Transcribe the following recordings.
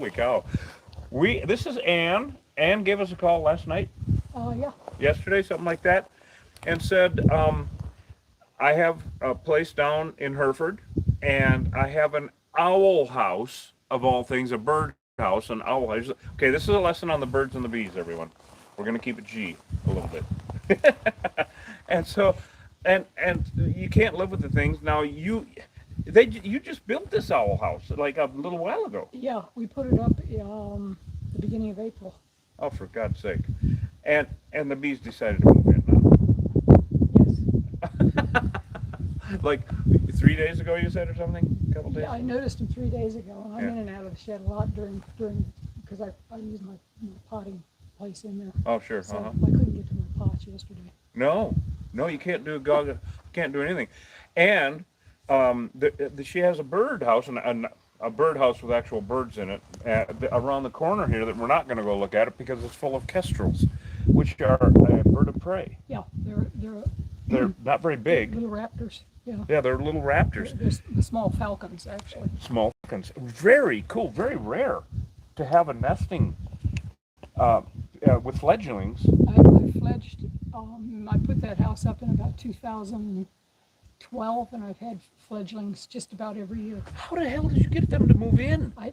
Holy cow. This is Ann. Ann gave us a call last night, Yeah. yesterday, something like that, and said, I have a place down in Hereford, and I have an owl house, of all things, a bird house, an owl house. Okay, this is a lesson on the birds and the bees, everyone. We're going to keep it G a little bit. And so, and you can't live with the things. Now, you just built this owl house like a little while ago. Yeah, we put it up the beginning of April. Oh, for God's sake. And the bees decided to move in Yes. now. Like 3 days ago, you said, or something? A couple days? Yeah, I noticed them 3 days ago, and I'm Yeah. in and out of the shed a lot during because I use my potting place in there, Oh, sure. so Uh-huh. I couldn't get to my pots yesterday. No, no, you can't do can't do anything. And she has a bird house and a bird house with actual birds in it around the corner here that we're not going to go look at it because it's full of kestrels, which are a bird of prey. Yeah, they're They're not very big. little raptors. Yeah, Yeah, they're little raptors, they're the small falcons actually. small falcons. Very cool, very rare to have a nesting with fledglings. I fledged. I put that house up in about 2012, and I've had fledglings just about every year. How the hell did you get them to move in? I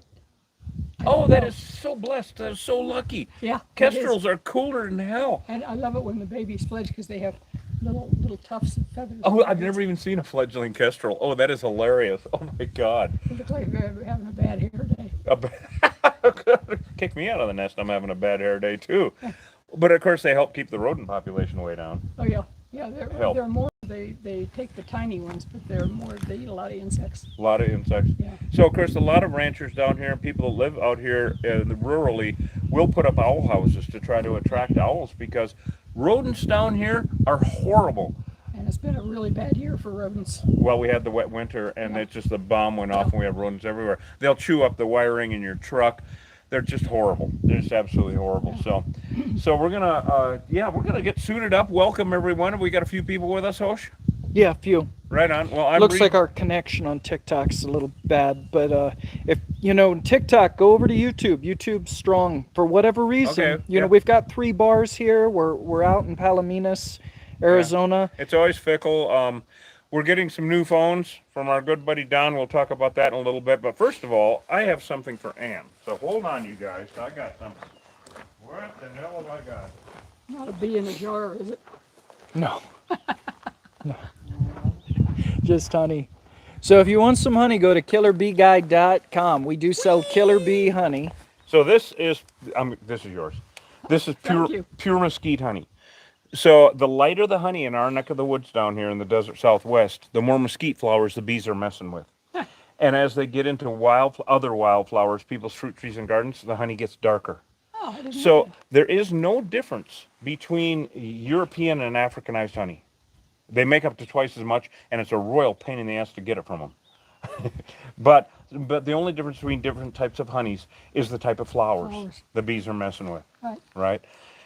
Oh, don't that know. is so blessed. That is so lucky. Yeah, it is. Kestrels are cooler than hell. And I love it when the babies fledge because they have little tufts of feathers. Oh, I've never even seen a fledgling kestrel. Oh, that is hilarious. Oh my God. It looks like they're having a bad hair day. Kick me out of the nest. I'm having a bad hair day too. But of course, they help keep the rodent population way down. Oh yeah, yeah. Help. They're more. They take the tiny ones, but they're more. They eat a lot of insects. A lot of insects. Yeah. So, of course, a lot of ranchers down here and people that live out here rurally will put up owl houses to try to attract owls because rodents down here are horrible. And it's been a really bad year for rodents. Well, we had the wet winter, and Yeah. it's just the bomb went off, and we have rodents everywhere. They'll chew up the wiring in your truck. They're just horrible. They're just absolutely horrible. So we're gonna get suited up. Welcome everyone. Have we got a few people with us, Hosh? Yeah, a few. Right on. Well, I'm Looks like our connection on TikTok's a little bad, but if you know TikTok, go over to YouTube. YouTube's strong for whatever reason. Okay, You know, yeah. we've got 3 bars here. We're out in Palominas, Arizona. It's always fickle. We're getting some new phones from our good buddy Don. We'll talk about that in a little bit. But first of all, I have something for Ann. So hold on, you guys. I got something. What the hell have I got? Not a bee in a jar, is it? No, no, just honey. So if you want some honey, go to killerbeeguide.com. We do sell killer bee honey. So this is yours. This is Thank you. pure mesquite honey. So the lighter the honey in our neck of the woods down here in the desert Southwest, the more mesquite flowers the bees are messing with. And as they get into other wildflowers, people's fruit trees and gardens, the honey gets darker. Oh, I didn't know So that. there is no difference between European and Africanized honey. They make up to twice as much, and it's a royal pain in the ass to get it from them. but the only difference between different types of honeys is the type of flowers the bees are messing with, Right. right?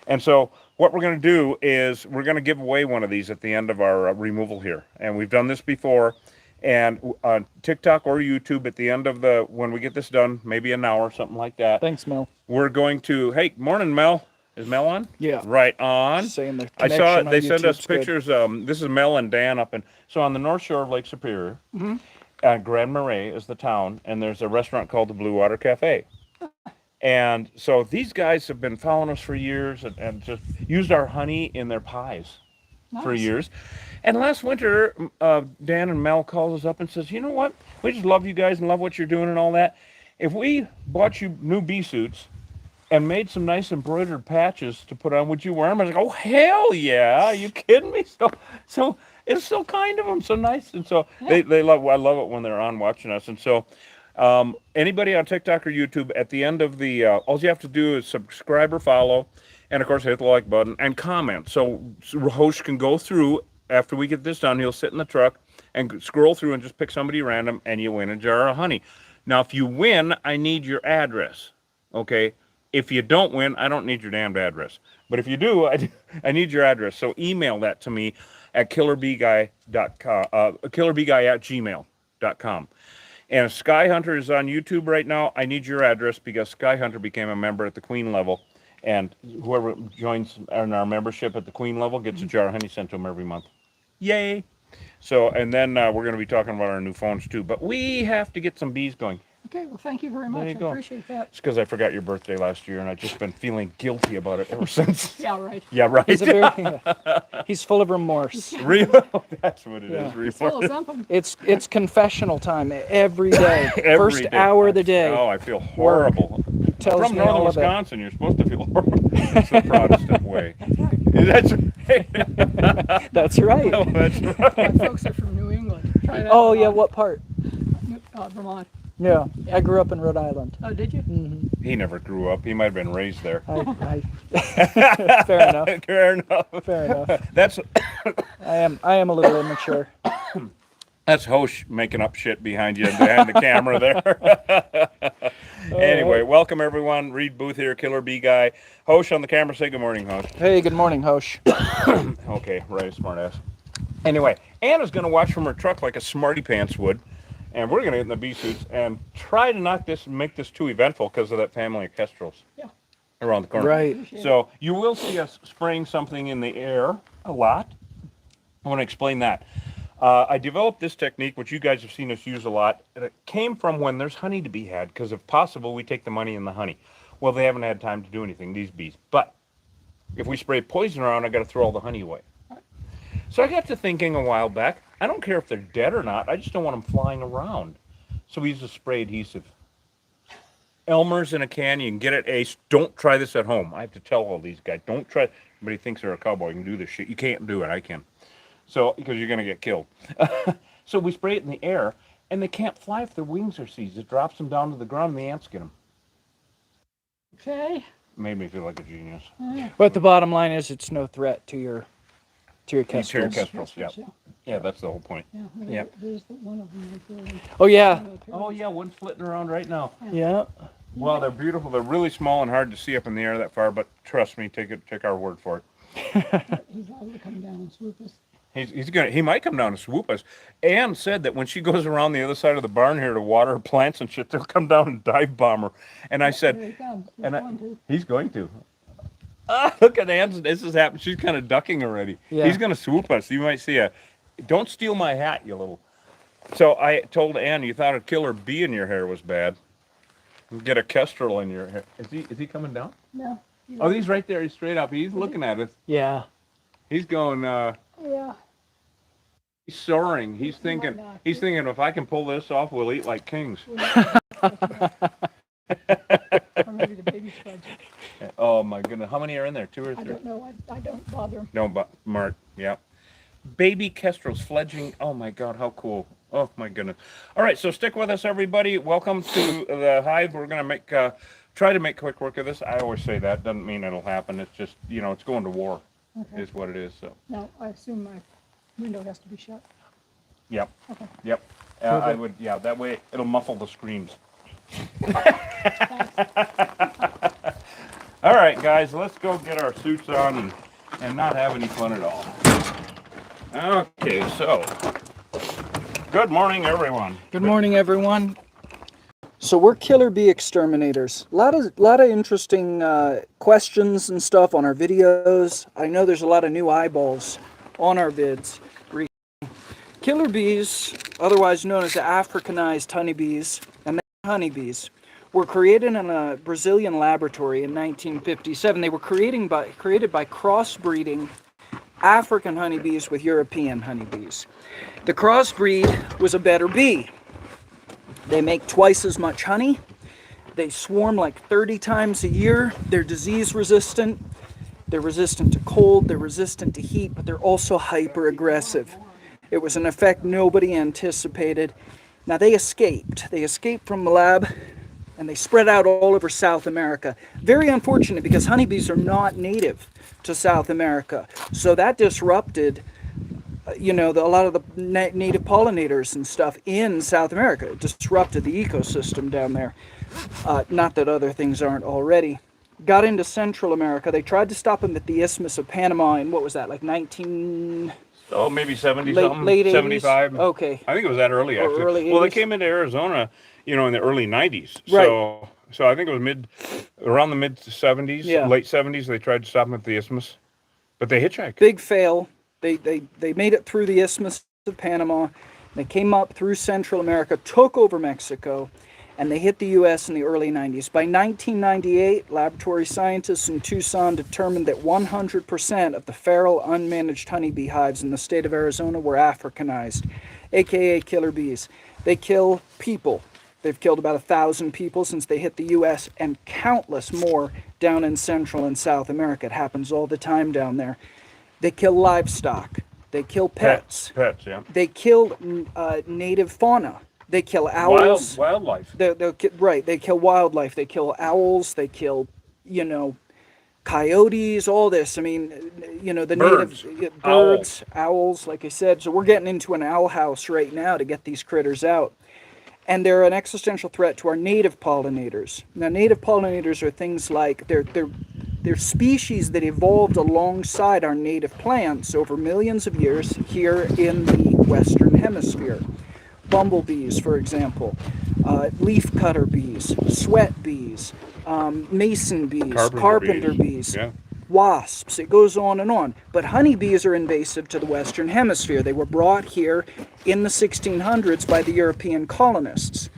And so what we're going to do is we're going to give away one of these at the end of our removal here. And we've done this before. And on TikTok or YouTube at the end of when we get this done, maybe an hour, something like that, Thanks, Mel. we're going to, hey, morning, Mel. Is Mel on? Yeah. Right on. Saying the I saw connection it. They on send us YouTube's good. pictures. This is Mel and Dan up on the north shore of Lake Superior. Grand Marais is the town, and there's a restaurant called the Blue Water Cafe. And so these guys have been following us for years and just used our honey in their pies for Nice. years. And last winter, Dan and Mel calls us up and says, you know what? We just love you guys and love what you're doing and all that. If we bought you new bee suits and made some nice embroidered patches to put on, would you wear them? I was like, oh, hell yeah. Are you kidding me? So it's so kind of them, so nice. And so I love it when they're on watching us. And so anybody on TikTok or YouTube, at the end of all you have to do is subscribe or follow, and of course hit the like button and comment. So Hosh can go through after we get this done. He'll sit in the truck and scroll through and just pick somebody random, and you win a jar of honey. Now, if you win, I need your address. Okay. If you don't win, I don't need your damned address. But if you do, I need your address. So email that to me at killerbeeguy.com, killerbeeguy@gmail.com. And if Sky Hunter is on YouTube right now, I need your address because Sky Hunter became a member at the Queen level. And whoever joins in our membership at the Queen level gets a jar of honey sent to them every month. Yay! So, and then we're going to be talking about our new phones too. But we have to get some bees going. Okay, well, thank you very much. There I you go. appreciate that. It's because I forgot your birthday last year, and I've just been feeling guilty about it ever since. Yeah, right. Yeah, right. He's a very, he's full of remorse. Real. That's what it is. It's full of Remorse. something. It's confessional time every day. Every First day. hour of the day. Oh, I feel horrible. Tells From me all northern of it. Wisconsin, you're supposed to feel horrible. That's the Protestant way. That's right. That's right. Oh, that's right. My folks are from New England. Try that Oh one yeah, on. what part? Vermont. Yeah, I grew up in Rhode Island. Oh, did you? He never grew up. He might have been raised there. Fair enough. Fair enough. Fair enough. That's I am a little immature. That's Hosh making up shit behind you, behind the camera there. Anyway, welcome everyone. Reed Booth here, Killer Bee Guy. Hosh on the camera. Say good morning, Hosh. Hey, good morning, Hosh. Okay, right, smart ass. Anyway, Anna's going to watch from her truck like a smarty pants would. And we're going to get in the bee suits and try to knock this and make this too eventful because of that family of kestrels around the corner. Right. So you will see us spraying something in the air a lot. I want to explain that. I developed this technique, which you guys have seen us use a lot. And it came from when there's honey to be had, because if possible, we take the money and the honey. Well, they haven't had time to do anything, these bees. But if we spray poison around, I got to throw all the honey away. So I got to thinking a while back, I don't care if they're dead or not, I just don't want them flying around. So we use a spray adhesive. Elmer's in a can, you can get it Ace. Don't try this at home. I have to tell all these guys, don't try. Everybody thinks they're a cowboy, you can do this shit. You can't do it, I can. So, because you're going to get killed. So we spray it in the air, and they can't fly if their wings are seized. It drops them down to the ground, and the ants get them. Okay. Made me feel like a genius. But the bottom line is, it's no threat to your Terror kestrels. kestrels, yeah. Yeah, that's the whole point. Yeah. Yeah. There's one of them right there. Oh yeah. Oh, yeah, one's flitting around right now. Yeah. Well, they're beautiful. They're really small and hard to see up in the air that far, but trust me, take our word for it. He's liable to come down and swoop us. He might come down and swoop us. Ann said that when she goes around the other side of the barn here to water her plants and shit, they'll come down and dive bomb her. And I Here said, he comes. he's going to. Look at Ann. This has happened. She's kind of ducking already. Yeah. He's going to swoop us. You might see don't steal my hat, you little. So I told Ann, you thought a killer bee in your hair was bad. Get a kestrel in your hair. Is he coming down? No. Oh, he's right there. He's straight up. He's looking at us. Yeah. He's going, Yeah. he's soaring. He's thinking, if I can pull this off, we'll eat like kings. Or maybe the baby spuds. Oh my goodness. How many are in there? 2 or 3? I don't know. I don't bother him. No, but Mark, yeah. Baby kestrels fledgling. Oh my God, how cool. Oh my goodness. All right, so stick with us, everybody. Welcome to the hive. We're going to try to make quick work of this. I always say that. Doesn't mean it'll happen. It's just, it's going to war is what it is. So. Now, I assume my window has to be shut. Yep. Okay. Yep. I would, that way it'll muffle the screams. All right, guys, let's go get our suits on and not have any fun at all. Okay, so good morning, everyone. Good morning, everyone. So we're killer bee exterminators. A lot of interesting questions and stuff on our videos. I know there's a lot of new eyeballs on our vids. Killer bees, otherwise known as the Africanized honeybees and the honeybees, were created in a Brazilian laboratory in 1957. They were created by crossbreeding African honeybees with European honeybees. The crossbreed was a better bee. They make twice as much honey. They swarm like 30 times a year. They're disease resistant. They're resistant to cold. They're resistant to heat, but they're also hyper aggressive. It was an effect nobody anticipated. Now they escaped. They escaped from the lab and they spread out all over South America. Very unfortunate because honeybees are not native to South America. So that disrupted, a lot of the native pollinators and stuff in South America. It disrupted the ecosystem down there. Not that other things aren't already. Got into Central America. They tried to stop them at the Isthmus of Panama in, what was that, like 19... Oh, maybe 70 Late something, late 80s. 75. Okay. I think it was that early Or actually. early Well, they 80s. came into Arizona, you know, in the early 90s. Right. So I think it was around the mid 70s, Yeah. late 70s. They tried to stop them at the Isthmus, but they hitchhiked. Big fail. They made it through the Isthmus of Panama. They came up through Central America, took over Mexico, and they hit the U.S. in the early 90s. By 1998, laboratory scientists in Tucson determined that 100% of the feral unmanaged honeybee hives in the state of Arizona were Africanized, aka killer bees. They kill people. They've killed about 1,000 people since they hit the U.S. and countless more down in Central and South America. It happens all the time down there. They kill livestock. They kill pets. Pets, yeah. They kill native fauna. They kill owls. Wildlife. Right. They kill wildlife. They kill owls. They kill, coyotes. All this. I mean, the Birds. native birds, owls. Like I said, so we're getting into an owl house right now to get these critters out. And they're an existential threat to our native pollinators. Now, native pollinators are things like they're species that evolved alongside our native plants over millions of years here in the Western Hemisphere. Bumblebees, for example, leafcutter bees, sweat bees, mason bees, carpenter bees. Yeah. Wasps, it goes on and on. But honeybees are invasive to the Western Hemisphere. They were brought here in the 1600s by the European colonists.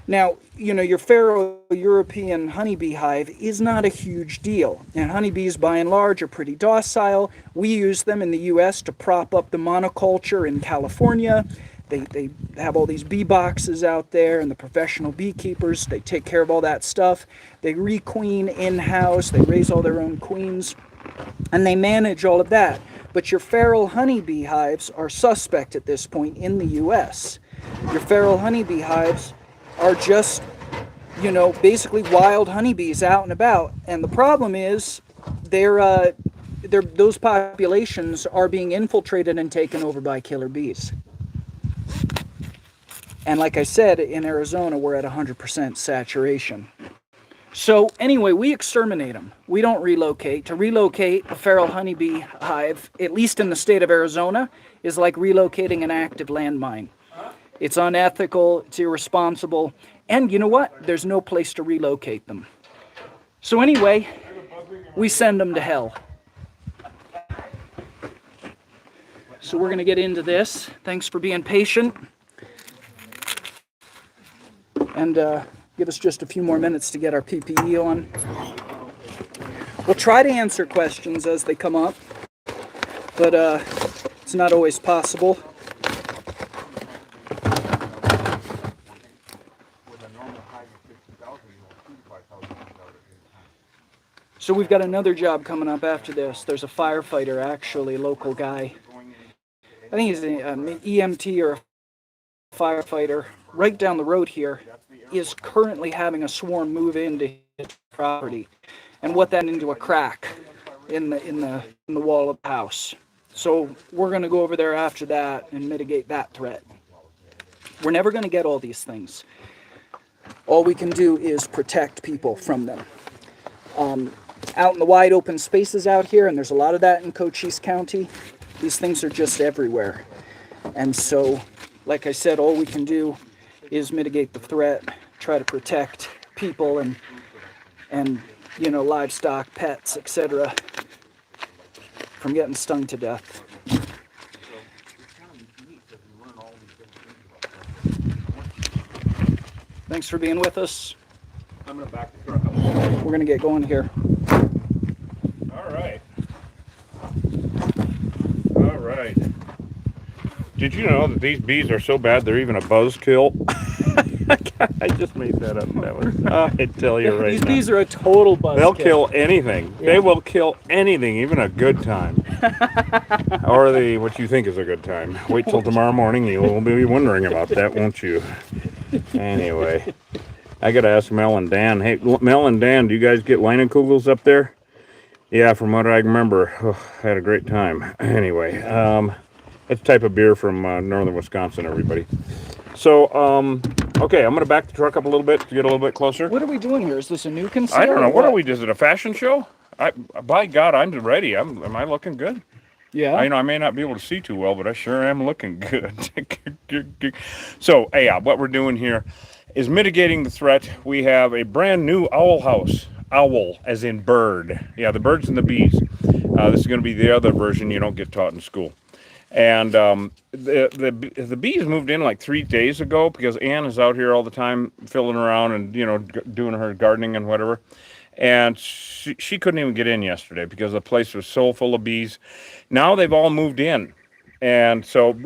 Now, your feral European honeybee hive is not a huge deal. And honeybees, by and large, are pretty docile. We use them in the U.S. to prop up the monoculture in California. They have all these bee boxes out there, and the professional beekeepers, they take care of all that stuff. They requeen in-house, they raise all their own queens, and they manage all of that. But your feral honeybee hives are suspect at this point in the U.S. Your feral honeybee hives are just, basically wild honeybees out and about. And the problem is those populations are being infiltrated and taken over by killer bees. And like I said, in Arizona, we're at 100% saturation. So anyway, we exterminate them. We don't relocate. To relocate a feral honeybee hive, at least in the state of Arizona, is like relocating an active landmine. It's unethical, it's irresponsible, and you know what? There's no place to relocate them. So anyway, we send them to hell. So we're going to get into this. Thanks for being patient. And give us just a few more minutes to get our PPE on. We'll try to answer questions as they come up, but it's not always possible. So we've got another job coming up after this. There's a firefighter, actually, local guy. I think he's an EMT or a firefighter right down the road here, is currently having a swarm move into his property and what that into a crack in the wall of the house. So we're going to go over there after that and mitigate that threat. We're never going to get all these things. All we can do is protect people from them. Out in the wide open spaces out here, and there's a lot of that in Cochise County, these things are just everywhere. And so, like I said, all we can do is mitigate the threat, try to protect people and livestock, pets, etc. from getting stung to death. Thanks for being with us. I'm going to back the truck up. We're going to get going here. All right. All right. Did you know that these bees are so bad they're even a buzzkill? I just made that up. That was, I tell you right These now. bees are a total buzzkill. They'll kill anything. Yeah. They will kill anything, even a good time. Or what you think is a good time. Wait till tomorrow morning. You will be wondering about that, won't you? Anyway, I got to ask Mel and Dan. Hey, Mel and Dan, do you guys get Leinenkugels up there? Yeah, from what I remember, I had a great time. Anyway, it's a type of beer from northern Wisconsin, everybody. So, okay, I'm going to back the truck up a little bit to get a little bit closer. What are we doing here? Is this a new concealer? I don't know. What are we? Is it a fashion show? By God, I'm ready. Am I looking good? Yeah. I may not be able to see too well, but I sure am looking good. So, yeah, what we're doing here is mitigating the threat. We have a brand new owl house. Owl, as in bird. Yeah, the birds and the bees. This is going to be the other version you don't get taught in school. And the bees moved in like 3 days ago because Ann is out here all the time filling around and doing her gardening and whatever. And she couldn't even get in yesterday because the place was so full of bees. Now they've all moved in. And so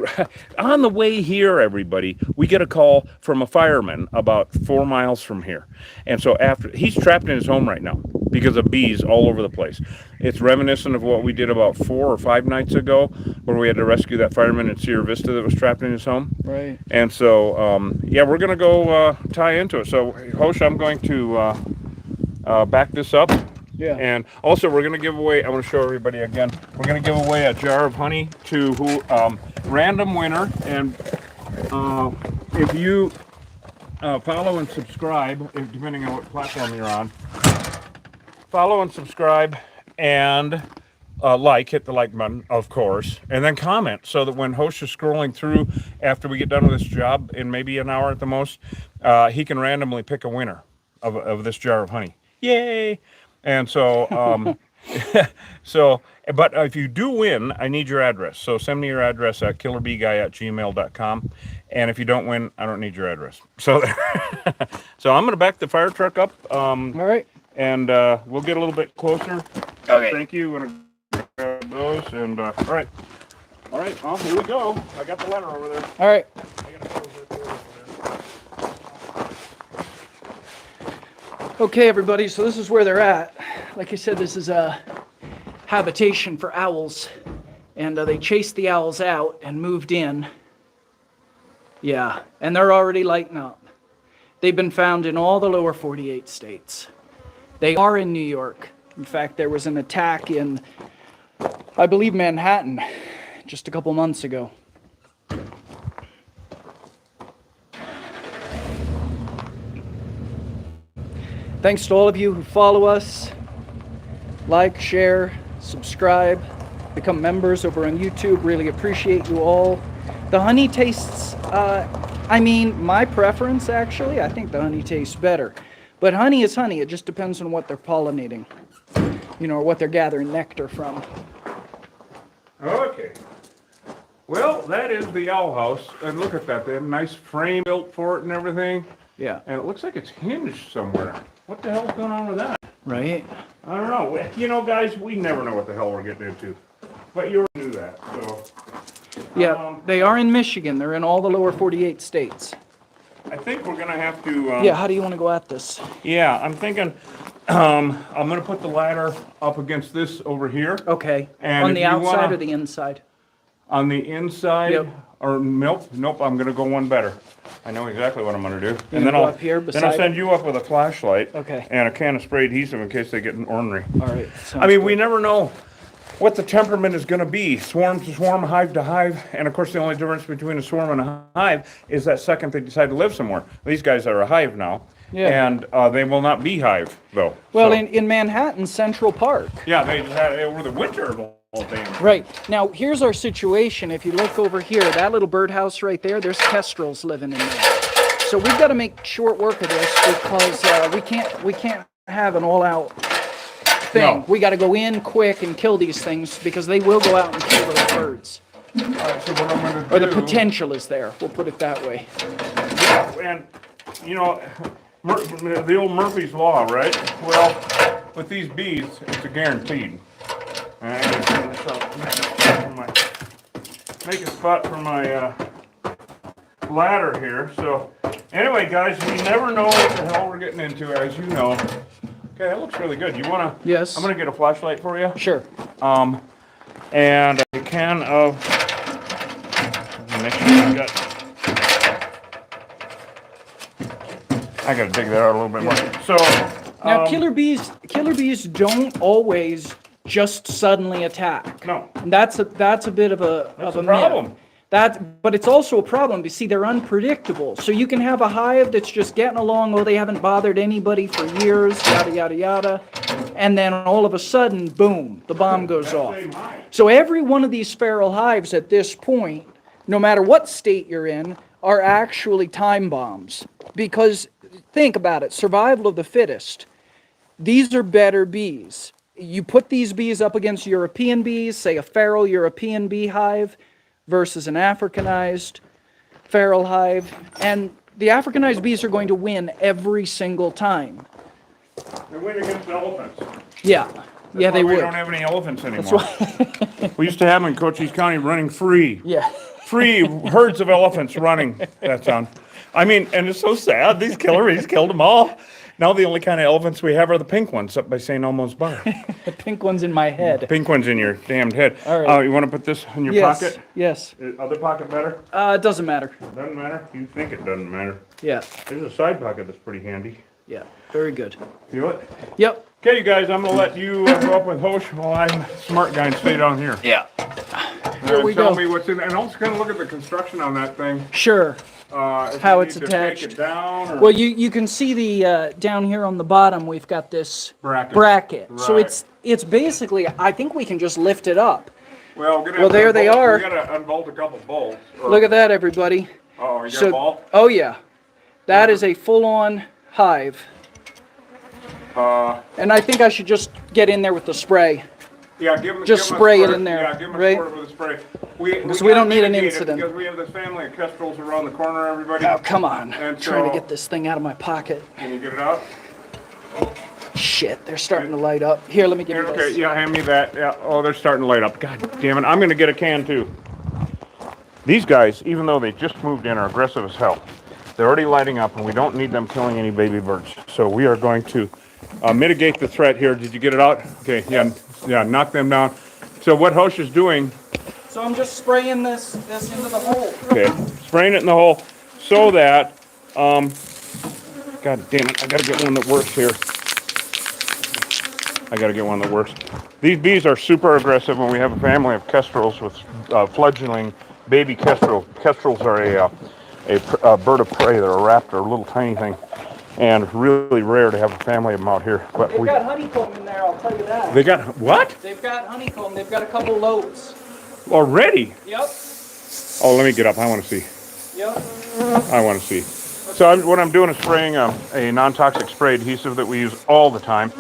on the way here, everybody, we get a call from a fireman about 4 miles from here. And so he's trapped in his home right now because of bees all over the place. It's reminiscent of what we did about 4 or 5 nights ago where we had to rescue that fireman in Sierra Vista that was trapped in his home. Right. And so, yeah, we're going to go tie into it. So, Hosh, I'm going to back this up. Yeah. And also, we're going to give away, I want to show everybody again, we're going to give away a jar of honey to random winner. And if you follow and subscribe, depending on what platform you're on, follow and subscribe and hit the like button, of course, and then comment so that when Hosh is scrolling through after we get done with this job in maybe an hour at the most, he can randomly pick a winner of this jar of honey. Yay! And so, but if you do win, I need your address. So send me your address at killerbeeguy@gmail.com. And if you don't win, I don't need your address. So, so I'm going to back the fire truck up. All right. And we'll get a little bit closer. Okay. Thank you. I'm going to grab those. And all right. All right. Well, here we go. I got the ladder over there. All right. I gotta close that door over there. Okay, everybody, so this is where they're at. Like I said, this is a habitation for owls, and they chased the owls out and moved in. Yeah, and they're already lighting up. They've been found in all the lower 48 states. They are in New York. In fact, there was an attack in, I believe, Manhattan just a couple months ago. Thanks to all of you who follow us, like, share, subscribe, become members over on YouTube. Really appreciate you all. The honey tastes, my preference actually, I think the honey tastes better. But honey is honey, it just depends on what they're pollinating, or what they're gathering nectar from. Okay. Well, that is the owl house. And look at that. They have a nice frame built for it and everything. Yeah. And it looks like it's hinged somewhere. What the hell's going on with that? Right? I don't know. Guys, we never know what the hell we're getting into. But you already knew that, so. Yeah, they are in Michigan. They're in all the lower 48 states. I think we're going to have to. Yeah, how do you want to go at this? Yeah, I'm thinking I'm going to put the ladder up against this over here. Okay. And On if the you outside wanna- or the inside? On the inside? Yep. Or nope, I'm going to go one better. I know exactly what I'm going to do. And then go up here beside I'll send you up with a flashlight. Okay. And a can of spray adhesive in case they get ornery. All right. We never know what the temperament is going to be. Swarm to swarm, hive to hive. And of course, the only difference between a swarm and a hive is that second they decide to live somewhere. These guys are a hive now. Yeah. And they will not be hive, though. Well, So- in Manhattan, Central Park. Yeah, they just had it over the winter of all things. Right. Now, here's our situation. If you look over here, that little birdhouse right there, there's kestrels living in there. So we've got to make short work of this because we can't have an all-out thing. No. We got to go in quick and kill these things because they will go out and kill those birds. All right, so what I'm going to do... Or the potential is there. We'll put it that way. And, the old Murphy's Law, right? Well, with these bees, it's a guaranteed. And I'm going to turn this up. Make a spot for my ladder here. So, anyway, guys, we never know what the hell we're getting into, as you know. Okay, that looks really good. You want to? Yes. I'm going to get a flashlight for you. Sure. And a can of... Make sure you got... I got to dig that out a little bit more. So... Now, killer bees don't always just suddenly attack. No. And that's a bit of a problem. myth. But it's also a problem. You see, they're unpredictable. So you can have a hive that's just getting along. Oh, they haven't bothered anybody for years. Yada yada yada. and then all of a sudden, boom, the bomb goes off. Same hive. So every one of these feral hives at this point, no matter what state you're in, are actually time bombs. Because think about it, survival of the fittest. These are better bees. You put these bees up against European bees, say a feral European beehive versus an Africanized feral hive, and the Africanized bees are going to win every single time. They win against elephants. Yeah, yeah, they We would. don't have any elephants anymore. That's why. We used to have them in Cochise County running free. Yeah. Free herds of elephants running that town. I mean, and it's so sad. These killers killed them all. Now the only kind of elephants we have are the pink ones up by St. Elmo's Bar. The pink one's in my head. Pink one's in your damned head. All right. You want to put this in your Yes. pocket? Yes. Other pocket better? It doesn't matter. Doesn't matter? You think it doesn't matter. Yeah. There's a side pocket that's pretty handy. Yeah. Very good. Feel it? Yep. Okay, you guys, I'm going to let you go up with Hosh while I'm a smart guy and stay down here. Yeah. Here we tell go. me what's in, and also kind of look at the construction on that thing. Sure. If How you it's need to take attached. it down, or Well, you can see the down here on the bottom we've got this bracket. So Right. it's basically, I think we can just lift it up. Well, we're gonna Well, have to there they unbolt- are. We gotta unbolt a couple bolts. Look at that, everybody. Oh, you got a ball? Oh yeah, that is a full-on hive. And I think I should just get in there with the spray. Yeah, give them. Just give 'em a spray it squirt. in there, Yeah, give them right? a squirt with a spray. Because we don't need an mitigate it incident. because we have this family of kestrels around the corner. Everybody. Oh, come on. And Trying to so- get this thing out of my pocket. Can you get it out? Shit, they're starting to light up. Here, let me give Here, you okay, this. yeah, hand me that. Yeah. Oh, they're starting to light up. God damn it! I'm gonna get a can too. These guys, even though they just moved in, are aggressive as hell. They're already lighting up, and we don't need them killing any baby birds. So we are going to mitigate the threat here. Did you get it out? Okay, yeah, knock them down. So what Hosh is doing, So I'm just spraying this into the hole. okay, spraying it in the hole so that, God damn it, I gotta get one that works here. I gotta get one that works. These bees are super aggressive when we have a family of kestrels with fledgling baby kestrel. Kestrels are a bird of prey. They're a raptor, a little tiny thing, and really rare to have a family of them out here. But They've got honeycomb in there, I'll tell you that. they got what They've got honeycomb. They've got a couple loads. already? Yep. Oh, let me get up. I want to see. Yep. I want to see. So what I'm doing is spraying a non-toxic spray adhesive that we use all the time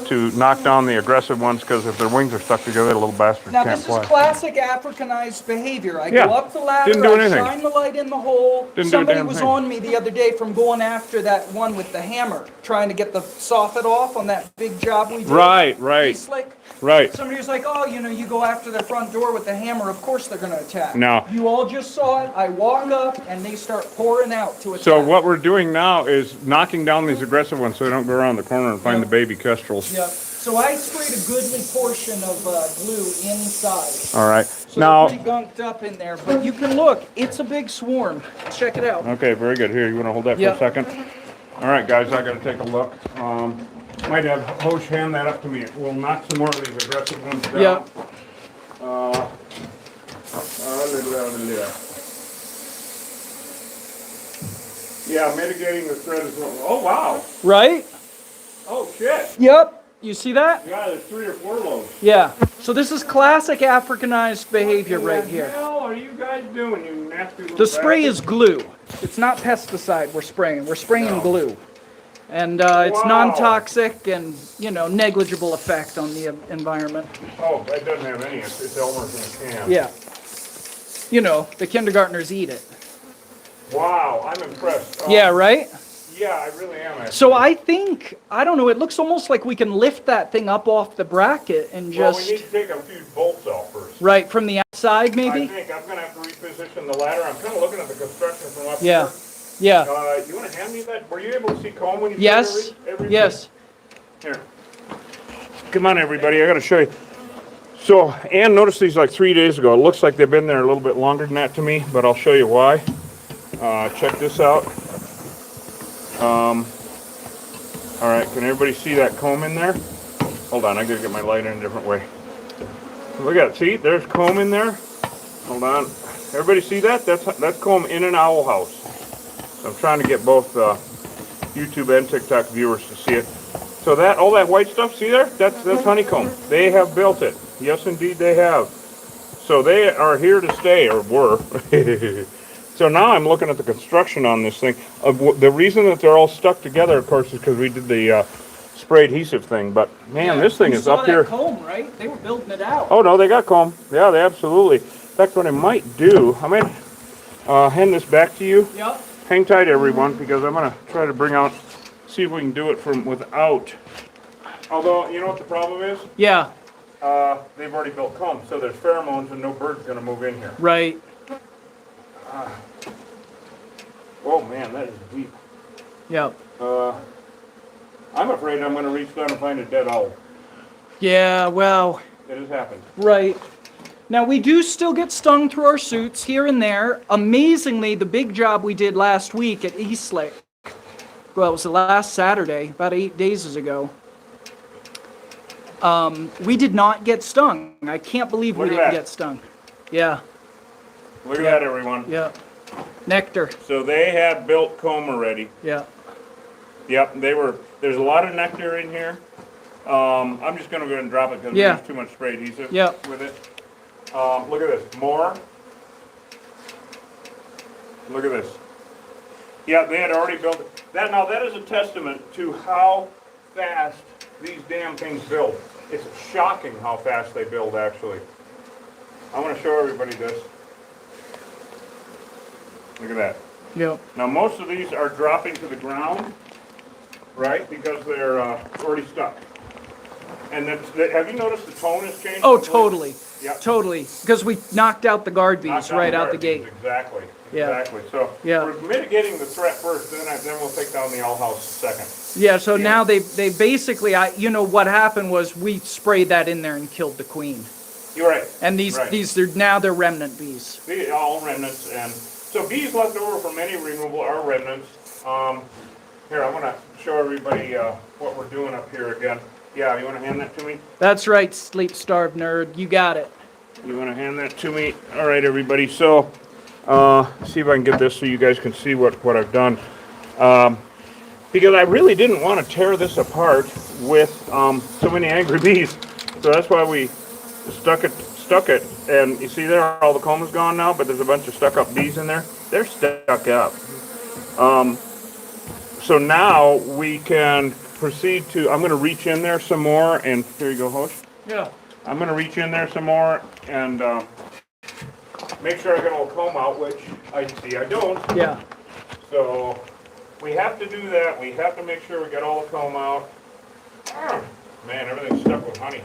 to knock down the aggressive ones, because if their wings are stuck together, the little bastard Now can't this fly. is classic Africanized behavior. I Yeah. go up the ladder, Didn't do I anything. shine the light in the hole. Didn't do a Somebody damn was thing. on me the other day from going after that one with the hammer, trying to get the soffit off on that big job we did. Right, He's like, right. somebody was like, oh, you go after the front door with the hammer, of course they're gonna attack. No. You all just saw it. I walk up and they start pouring out to attack. So what we're doing now is knocking down these aggressive ones so they don't go around the corner and find Yep. the baby kestrels. Yep. So I sprayed a goodly portion of glue inside. All right. So Now, they're pretty gunked up in there, but you can look, it's a big swarm. Check it out. okay, very good. Here, you want to hold that Yep. for a second? All right, guys, I got to take a look. Might have Hosh hand that up to me. We'll knock some more of these aggressive ones down. Yep. Yeah, mitigating the threat is well. Oh, wow. Right? Oh, shit. Yep. You see that? Yeah, there's 3 or 4 loads. Yeah. So this is classic Africanized behavior right What here. the hell are you guys doing, you nasty little The spray bastards? is glue. It's not pesticide we're spraying. We're spraying No. glue. And it's Wow. non-toxic and, negligible effect on the environment. Oh, that doesn't have any. It's Elmer's in a can. Yeah. The kindergartners eat it. Wow, I'm impressed. Yeah, right? Yeah, I really am. Actually. So I think, I don't know, it looks almost like we can lift that thing up off the bracket and Well, just, we need to take a few bolts out first. right, from the outside I maybe? think I'm going to have to reposition the ladder. I'm kind of looking at the construction from up Yeah. here. Yeah. You want to hand me that? Were you able to see comb when you Yes. did everything? Yes. Here. Come on, everybody. I got to show you. So, Ann noticed these like 3 days ago. It looks like they've been there a little bit longer than that to me, but I'll show you why. Check this out. All right, can everybody see that comb in there? Hold on, I gotta get my light in a different way. Look at it. See, there's comb in there. Hold on. Everybody see that? That's comb in an owl house. So I'm trying to get both YouTube and TikTok viewers to see it. So that all that white stuff, see there? That's honeycomb. They have built it. Yes, indeed, they have. So they are here to stay, or were. So now I'm looking at the construction on this thing. The reason that they're all stuck together, of course, is because we did the spray adhesive thing. But man, this thing is up here. Comb, right? They were building it out. Oh no, they got comb. Yeah, they absolutely. In fact, what I might do, I might hand this back to you. Yep. Hang tight, everyone, because I'm gonna try to bring out, see if we can do it from without. Although, you know what the problem is? Yeah. They've already built comb, so there's pheromones and no bird's gonna move in here. Right. Oh man, that is deep. Yep. I'm afraid I'm gonna reach down and find a dead owl. Yeah, well. It has happened. Right. Now, we do still get stung through our suits here and there. Amazingly, the big job we did last week at Eastlick, well, it was the last Saturday, about 8 days ago, we did not get stung. I can't believe we didn't get stung. Yeah. Look at that, everyone. Yeah. Nectar. So they have built comb already. Yeah. Yep, there's a lot of nectar in here. I'm just gonna go ahead and drop it because there's too much spray adhesive with it. Look at this, more. Look at this. Yeah, they had already built it. Now that is a testament to how fast these damn things build. It's shocking how fast they build, actually. I want to show everybody this. Look at that. Yep. Now most of these are dropping to the ground, right? Because they're already stuck. And have you noticed the tone has changed? Oh, totally. Yep. Totally. Because we knocked out the guard bees Knocked right down out the gate. Exactly. Yeah. Exactly. So we're mitigating the threat first, then we'll take down the owl house second. Yeah, so now they basically, you know, what happened was we sprayed that in there and killed the queen. You're right. And these they're remnant bees. These are all remnants, and so bees left over from any removal are remnants. Here, I want to show everybody what we're doing up here again. Yeah, you want to hand that to me? That's right, sleep-starved nerd. You got it. You want to hand that to me? All right, everybody. So, see if I can get this so you guys can see what I've done. Because I really didn't want to tear this apart with so many angry bees. So that's why we stuck it. And you see there, all the comb is gone now, but there's a bunch of stuck-up bees in there. They're stuck up. So now we can proceed to, I'm going to reach in there some more, and here you go, Hosh. Yeah. I'm going to reach in there some more and make sure I get all the comb out, which I see I don't. Yeah. So we have to do that. We have to make sure we get all the comb out. Man, everything's stuck with honey.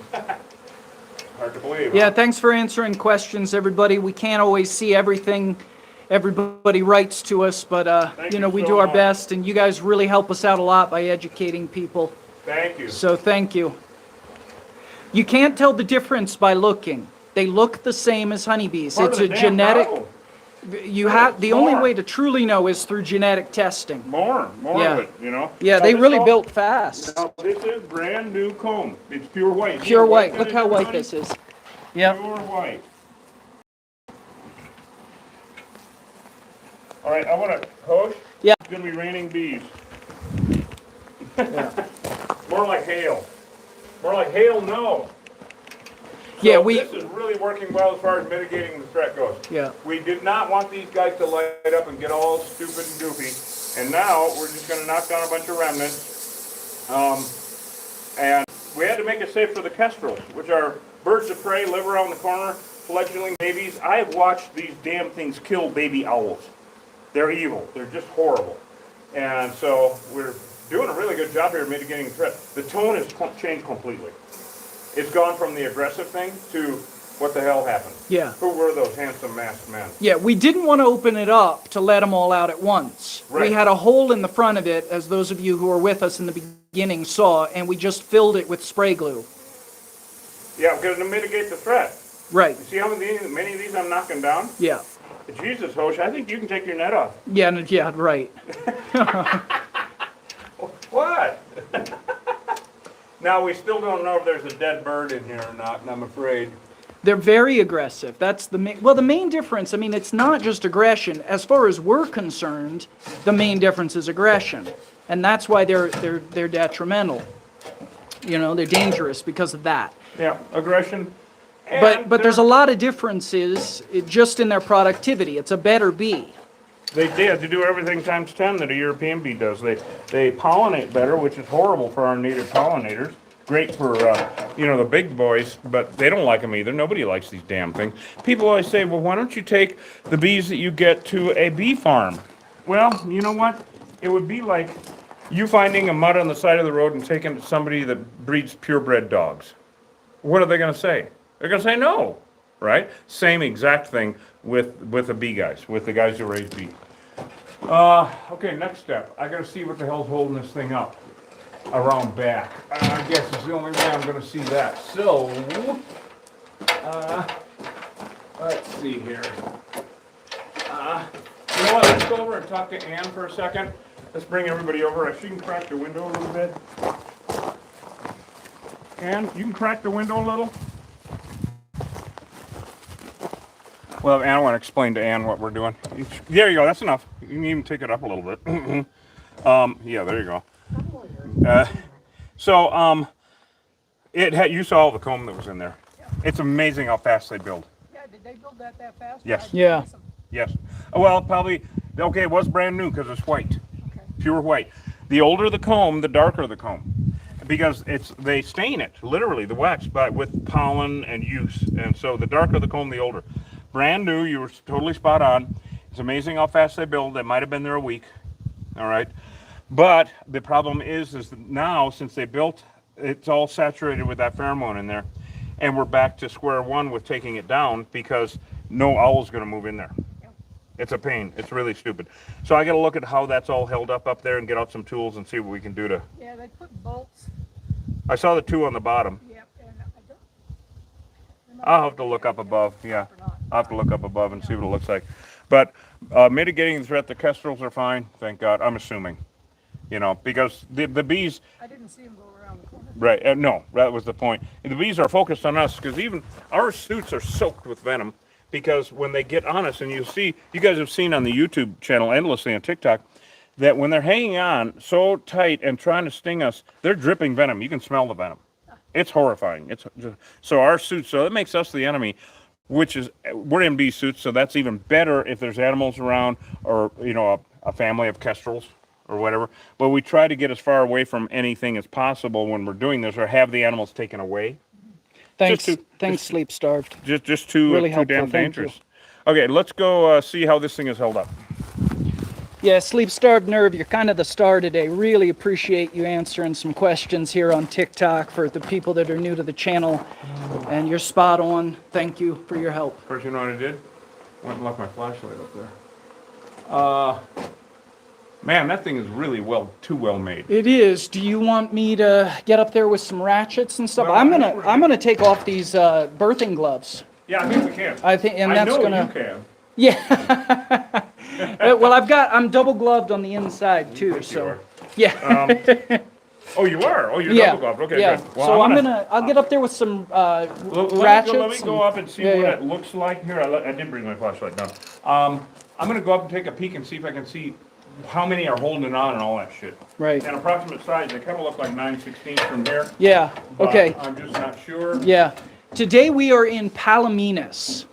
Hard to believe. Yeah, thanks for answering questions, everybody. We can't always see everything everybody writes to us, but you know, we do our best, and you guys really help us out a lot by educating people. Thank you. So thank you. You can't tell the difference by looking. They look the same as honeybees. It's a genetic. You have the only way to truly know is through genetic testing. More of it, you know. Yeah, they really built fast. Now, this is brand new comb. It's pure white. Pure white. Look how white this is. Yeah. Pure white. All right, I want to, Hosh? Yeah. It's going to be raining bees. Yeah. More like hail. More like hail, no. Yeah, this is really working well as far as mitigating the threat goes. Yeah. We did not want these guys to light up and get all stupid and goofy. And now we're just going to knock down a bunch of remnants. And we had to make it safe for the kestrels, which are birds of prey, live around the corner, fledgling babies. I have watched these damn things kill baby owls. They're evil. They're just horrible. And so we're doing a really good job here mitigating the threat. The tone has changed completely. It's gone from the aggressive thing to what the hell happened. Yeah. Who were those handsome masked men? Yeah, we didn't want to open it up to let them all out at once. Right. We had a hole in the front of it, as those of you who were with us in the beginning saw, and we just filled it with spray glue. Yeah, because to mitigate the threat. Right. You see how many of these I'm knocking down? Yeah. Jesus, Hosh, I think you can take your net off. Yeah, yeah, right. What? Now, we still don't know if there's a dead bird in here or not, and I'm afraid. They're very aggressive. That's the main difference. I mean, it's not just aggression. As far as we're concerned, the main difference is aggression, and that's why they're detrimental. You know, they're dangerous because of that. Yeah, aggression. And But there's a lot of differences just in their productivity. It's a better bee. They do everything times 10 that a European bee does. They pollinate better, which is horrible for our native pollinators. Great for, you know, the big boys, but they don't like them either. Nobody likes these damn things. People always say, well, why don't you take the bees that you get to a bee farm? Well, you know what? It would be like you finding a mud on the side of the road and taking it to somebody that breeds purebred dogs. What are they going to say? They're going to say no, right? Same exact thing with the bee guys, with the guys who raise bees. Okay, next step. I got to see what the hell's holding this thing up around back. I guess it's the only way I'm going to see that. So, let's see here. You know what? Let's go over and talk to Ann for a second. Let's bring everybody over. If she can crack the window a little bit. Ann, you can crack the window a little? Well, Ann, I want to explain to Ann what we're doing. There you go. That's enough. You can even take it up a little bit. Yeah, there you go. You saw all the comb that was in there. It's amazing how fast they build. Yeah, did they build that fast? Yes. Yeah. Yes. Well, probably, okay, it was brand new because it's white. Okay. Pure white. The older the comb, the darker the comb. Because they stain it, literally, the wax, but with pollen and use. And so the darker the comb, the older. Brand new, you were totally spot on. It's amazing how fast they build. They might have been there a week. All right. But the problem is that now, since they built, it's all saturated with that pheromone in there. And we're back to square one with taking it down because no owl's going to move in there. It's a pain. It's really stupid. So I got to look at how that's all held up there and get out some tools and see what we can do to. Yeah, they put bolts. I saw the two on the bottom. Yep, and I'll have to look up above. Yeah, I'll have to look up above and see what it looks like. But mitigating the threat, the kestrels are fine. Thank God. I'm assuming. You know, because the bees. I didn't see them go around the corner. Right. No, that was the point. The bees are focused on us because even our suits are soaked with venom. Because when they get on us, and you guys have seen on the YouTube channel endlessly on TikTok, that when they're hanging on so tight and trying to sting us, they're dripping venom. You can smell the venom. It's horrifying. So our suits, so that makes us the enemy, which is, we're in bee suits, so that's even better if there's animals around or, you know, a family of kestrels or whatever. But we try to get as far away from anything as possible when we're doing this or have the animals taken away. Thanks, Sleep Starved. Just too Really too damn helpful, thank you. dangerous. Okay, let's go see how this thing is held up. Yeah, Sleep Starved Nerve, you're kind of the star today. Really appreciate you answering some questions here on TikTok for the people that are new to the channel. And you're spot on. Thank you for your help. First, you know what I did? Went and left my flashlight up there. Man, that thing is really too well made. It is. Do you want me to get up there with some ratchets and stuff? Well, I'm gonna take off these birthing gloves. Yeah, I think we can. I think, and I that's know gonna. you can. Yeah. Well, I'm double gloved on the inside too. Yes, you So. are. Yeah. Oh, you are? Oh, you're Yeah. double gloved. Okay, Yeah. good. Well, So I'll get up there with some ratchets. Let me go up and see Yeah, what yeah. it looks like. Here, I did bring my flashlight down. I'm going to go up and take a peek and see if I can see how many are holding it on and all that shit. Right. And approximate size, they kind of look like 9/16 from here. Yeah. but Okay. I'm just not sure. Yeah. Today we are in Palominas.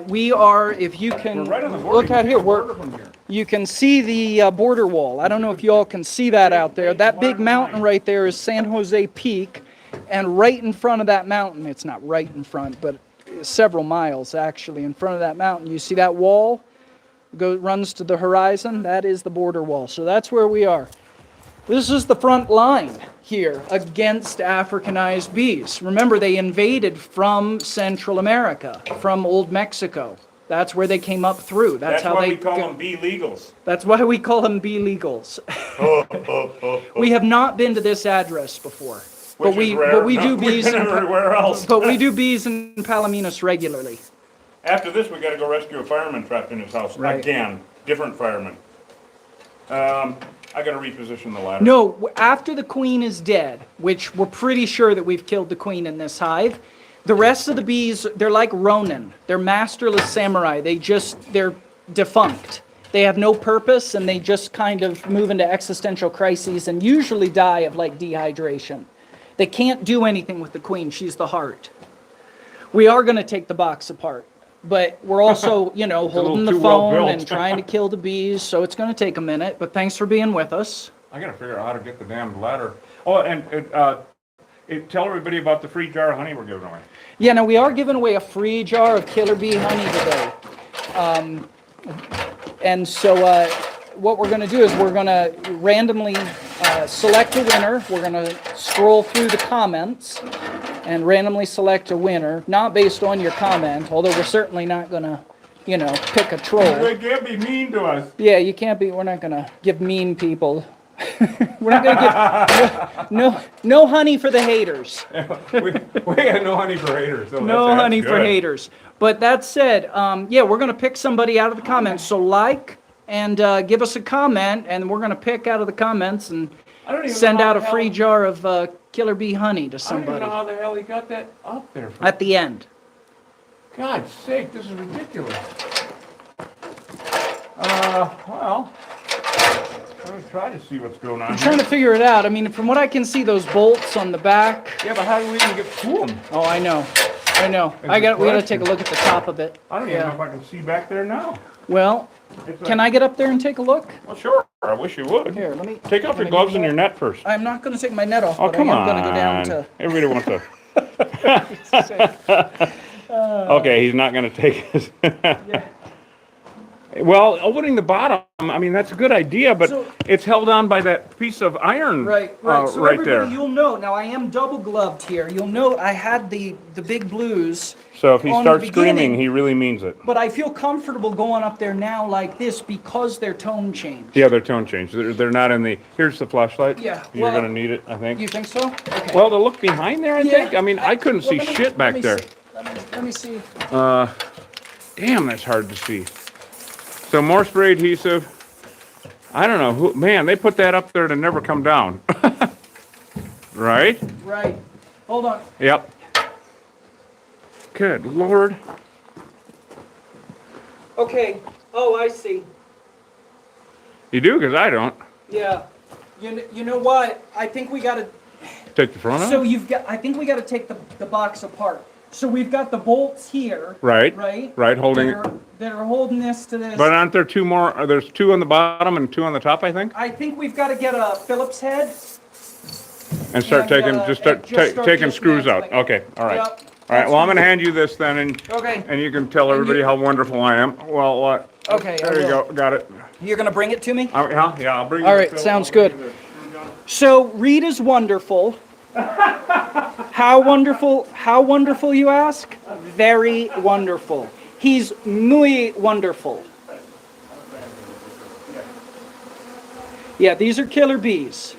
We are, if you can We're right on the border. look out here, Border from here. you can see the border wall. I don't know if you all can see that out there. That big mountain right there is San Jose Peak, and right in front of that mountain, it's not right in front, but several miles actually in front of that mountain, you see that wall? Runs to the horizon. That is the border wall. So that's where we are. This is the front line here against Africanized bees. Remember, they invaded from Central America, from Old Mexico. That's where they came up through. That's how why they we call them bee legals. That's why we call them bee legals. We have not been to this address before, but Which is rare. we No, do we've bees. been everywhere else. But we do bees in Palominas regularly. After this, we got to go rescue a fireman trapped in his house. Right. Again, different fireman. I got to reposition the ladder. No, after the queen is dead, which we're pretty sure that we've killed the queen in this hive, the rest of the bees, they're like Ronin. They're masterless samurai. They're defunct. They have no purpose, and they just kind of move into existential crises and usually die of like dehydration. They can't do anything with the queen. She's the heart. We are going to take the box apart, but we're also, you know, holding the too well phone built. and trying to kill the bees, so it's going to take a minute, but thanks for being with us. I gotta figure out how to get the damn ladder. Oh, and tell everybody about the free jar of honey we're giving away. Yeah, now we are giving away a free jar of killer bee honey today. And so what we're going to do is we're going to randomly select a winner. We're going to scroll through the comments and randomly select a winner, not based on your comment, although we're certainly not going to, you know, pick a troll. They can't be mean to us. Yeah, you can't be, we're not going to give mean people. We're not going to give, no honey for the haters. we got no honey for haters. So No that's honey for good. haters. But that said, yeah, we're going to pick somebody out of the comments. So like and give us a comment, and we're going to pick out of the comments and I don't even send know how out a the free hell- jar of killer bee honey to I don't somebody even know how the hell he got that up there. For at the end. God's sake, this is ridiculous. Well, let me try to see what's going on. I'm trying to figure it out. I mean, from what I can see, those bolts on the back. Yeah, but how do we even get to them? Oh, I know. I know. That's the We got to question. take a look at the top of it. I don't even know if I can see back there now. Well, It's can I get up there and take a look? Well, sure. I wish you would. Here, let me. Take off your gloves and your net first. I'm not going to take my net off, Oh, but I come am on. going to go down to. Everybody wants to. Okay, he's not going to take his. Well, opening the bottom, I mean, that's a good idea, but So- it's held on by that piece of iron Right. So right everybody, there. you'll note, now I am double gloved here. You'll note I had the big blues, So if he on the starts screaming, beginning- he really means it. but I feel comfortable going up there now like this because their tone changed. Yeah, their tone changed. They're not in the. Here's the flashlight. Yeah, You're well- going to need it, I think. You think so? Okay. Well, to look behind there, I think. I mean, I couldn't Well, see let me- shit back let me there. see. Let me see. Damn, that's hard to see. So more spray adhesive. I don't know who. Man, they put that up there to never come down. Right? Right. Hold on. Yep. Good Lord. Okay. Oh, I see. You do, because I don't. Yeah. You know what? I think we got to. Take the front So off? you've got. I think we got to take the box apart. So we've got the bolts here. Right. Right. Right, holding it. That are holding this to this. But aren't there two more? There's two on the bottom and two on the top, I think? I think we've got to get a Phillips head. And start And, taking, and start taking screws out. dismantling. Okay, all right. Yep. All right, well, I'm gonna hand you this then, and Okay. you can tell everybody how wonderful I am. Well, what? Okay, I There you will. go, got it. You're gonna bring it to me? Yeah, I'll bring you All the right, fill. sounds I'll bring good. you the screw gun. So Reed is wonderful. How wonderful? How wonderful, you ask? Very wonderful. He's muy wonderful. Yeah, these are killer bees.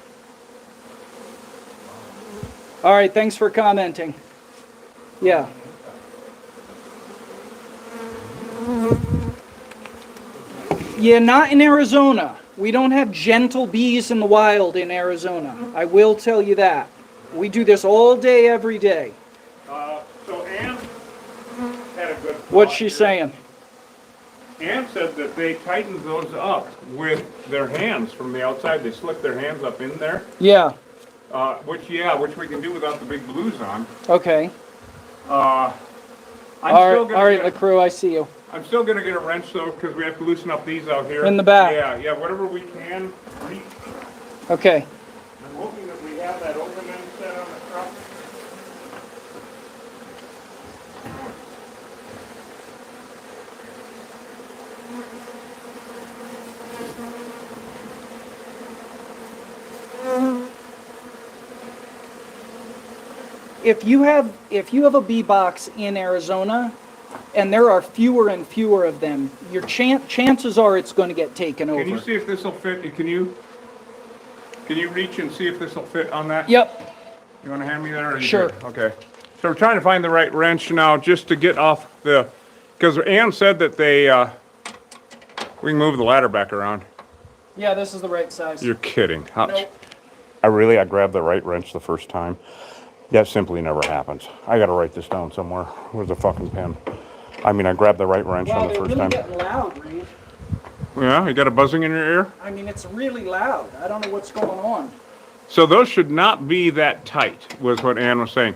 All right, thanks for commenting. Yeah. Yeah, not in Arizona. We don't have gentle bees in the wild in Arizona. I will tell you that. We do this all day, every day. So Ann had a good What's thought she here. saying? Ann said that they tightened those up with their hands from the outside. They slick their hands up in there, Yeah, which we can do without the big blues on. okay. I'm All right, LaCrue, I see you. I'm still gonna get a wrench though, because we have to loosen up these out here. In the back. Yeah, whatever we can reach. Okay. I'm hoping that we have that open end set on the truck. If you have a bee box in Arizona, and there are fewer and fewer of them, your chances are it's going to get taken over. Can you see if this will fit? Can you reach and see if this will fit on that? Yep. You want to hand me that? Or you Sure. good? Okay. So we're trying to find the right wrench now, just to get off the, because Ann said that we can move the ladder back around. Yeah, this is the right size. You're kidding. How, Nope. I grabbed the right wrench the first time. That simply never happens. I got to write this down somewhere. Where's the fucking pen? I mean, I grabbed the right wrench Wow, on the they're first really time. getting loud, Reed. Yeah, you got a buzzing in your ear? I mean, it's really loud. I don't know what's going on. So those should not be that tight, was what Ann was saying.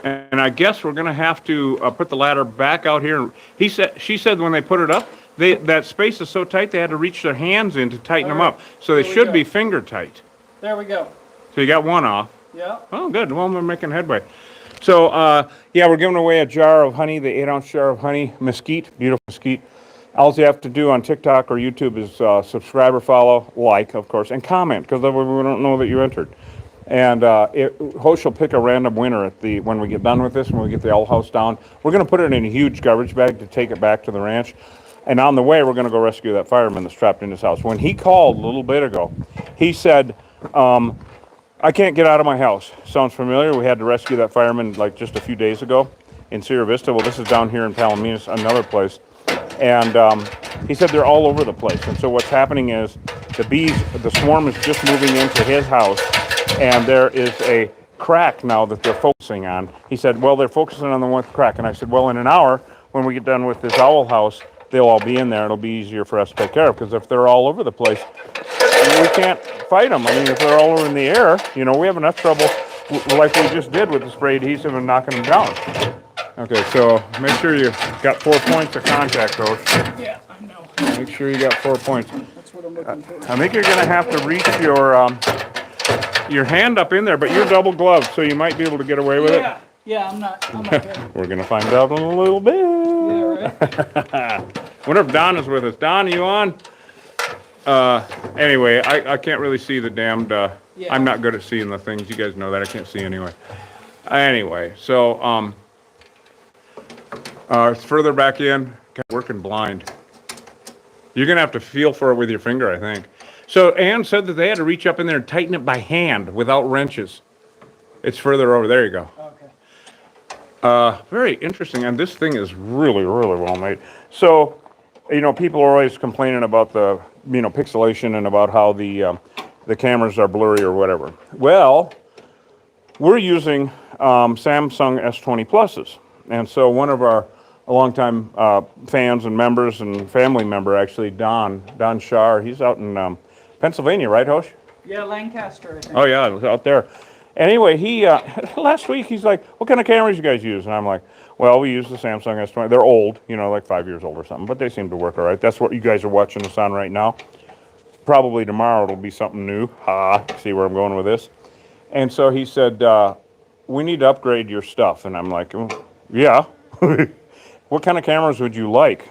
And I guess we're going to have to put the ladder back out here. She said when they put it up, that space is so tight they had to reach their hands in to tighten them up. So they should be finger tight. There we go. So you got one off. Yeah. Oh, good. Well, we're making headway. So, yeah, we're giving away a jar of honey, the 8-ounce jar of honey, mesquite, beautiful mesquite. All you have to do on TikTok or YouTube is subscribe or follow, like, of course, and comment, because we don't know that you entered. And Hosh will pick a random winner when we get done with this, when we get the owl house down. We're going to put it in a huge garbage bag to take it back to the ranch. And on the way, we're going to go rescue that fireman that's trapped in his house. When he called a little bit ago, he said, I can't get out of my house. Sounds familiar? We had to rescue that fireman like just a few days ago in Sierra Vista. Well, this is down here in Palominas, another place. And he said they're all over the place. And so what's happening is the swarm is just moving into his house, and there is a crack now that they're focusing on. He said, well, they're focusing on the one crack. And I said, well, in an hour, when we get done with this owl house, they'll all be in there. It'll be easier for us to take care of, because if they're all over the place, we can't fight them. I mean, if they're all over in the air, we have enough trouble like we just did with the spray adhesive and knocking them down. Okay, so make sure you got 4 points of contact, though. Yeah, I know. Make sure you got 4 points. That's what I'm looking for. I think you're going to have to reach your hand up in there, but you're double gloved, so you might be able to get away with it. Yeah, I'm not good. We're going to find out in a little bit. Yeah, right. Wonder if Don is with us. Don, are you on? Anyway, I can't really see the damned, I'm not good at seeing the things. You guys know that. I can't see anyway. Anyway, so, it's further back in. God, working blind. You're going to have to feel for it with your finger, I think. So Ann said that they had to reach up in there and tighten it by hand without wrenches. It's further over. There you go. Okay. Very interesting. And this thing is really, really well made. So, people are always complaining about the, pixelation and about how the cameras are blurry or whatever. Well, we're using Samsung S20 Pluses. And so one of our longtime fans and members and family member, actually, Don Shar, he's out in Pennsylvania, right, Hosh? Yeah, Lancaster, I think. Oh, yeah, it was out there. Anyway, he last week, he's like, what kind of cameras you guys use? And I'm like, well, we use the Samsung S20. They're old, like 5 years old or something, but they seem to work all right. That's what you guys are watching us on right now. Probably tomorrow it'll be something new. See where I'm going with this? And so he said, we need to upgrade your stuff. And I'm like, yeah. What kind of cameras would you like?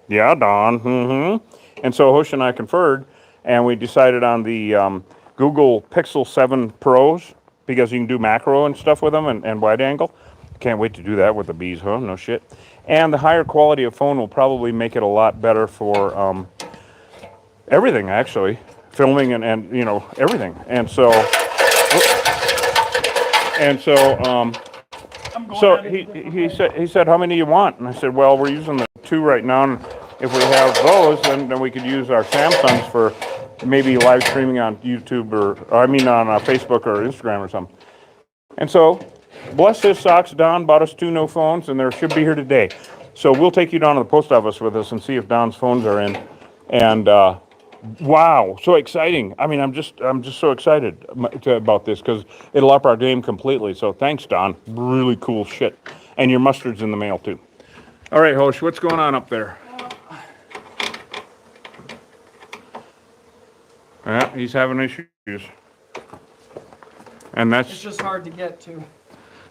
Yeah, Don. And so Hosh and I conferred, and we decided on the Google Pixel 7 Pros, because you can do macro and stuff with them and wide angle. Can't wait to do that with the bees, huh? No shit. And the higher quality of phone will probably make it a lot better for everything, actually. Filming and everything. And so he said, how many do you want? And I said, well, we're using the 2 right now, and if we have those, then we could use our Samsungs for maybe live streaming on YouTube on Facebook or Instagram or something. And so, bless his socks, Don bought us 2 new phones, and they should be here today. So we'll take you down to the post office with us and see if Don's phones are in. And wow, so exciting! I mean, I'm just so excited about this, because it'll up our game completely. So thanks, Don. Really cool shit. And your mustard's in the mail too. All right, Hosh, what's going on up there? Yeah, he's having issues. And It's just hard to get to.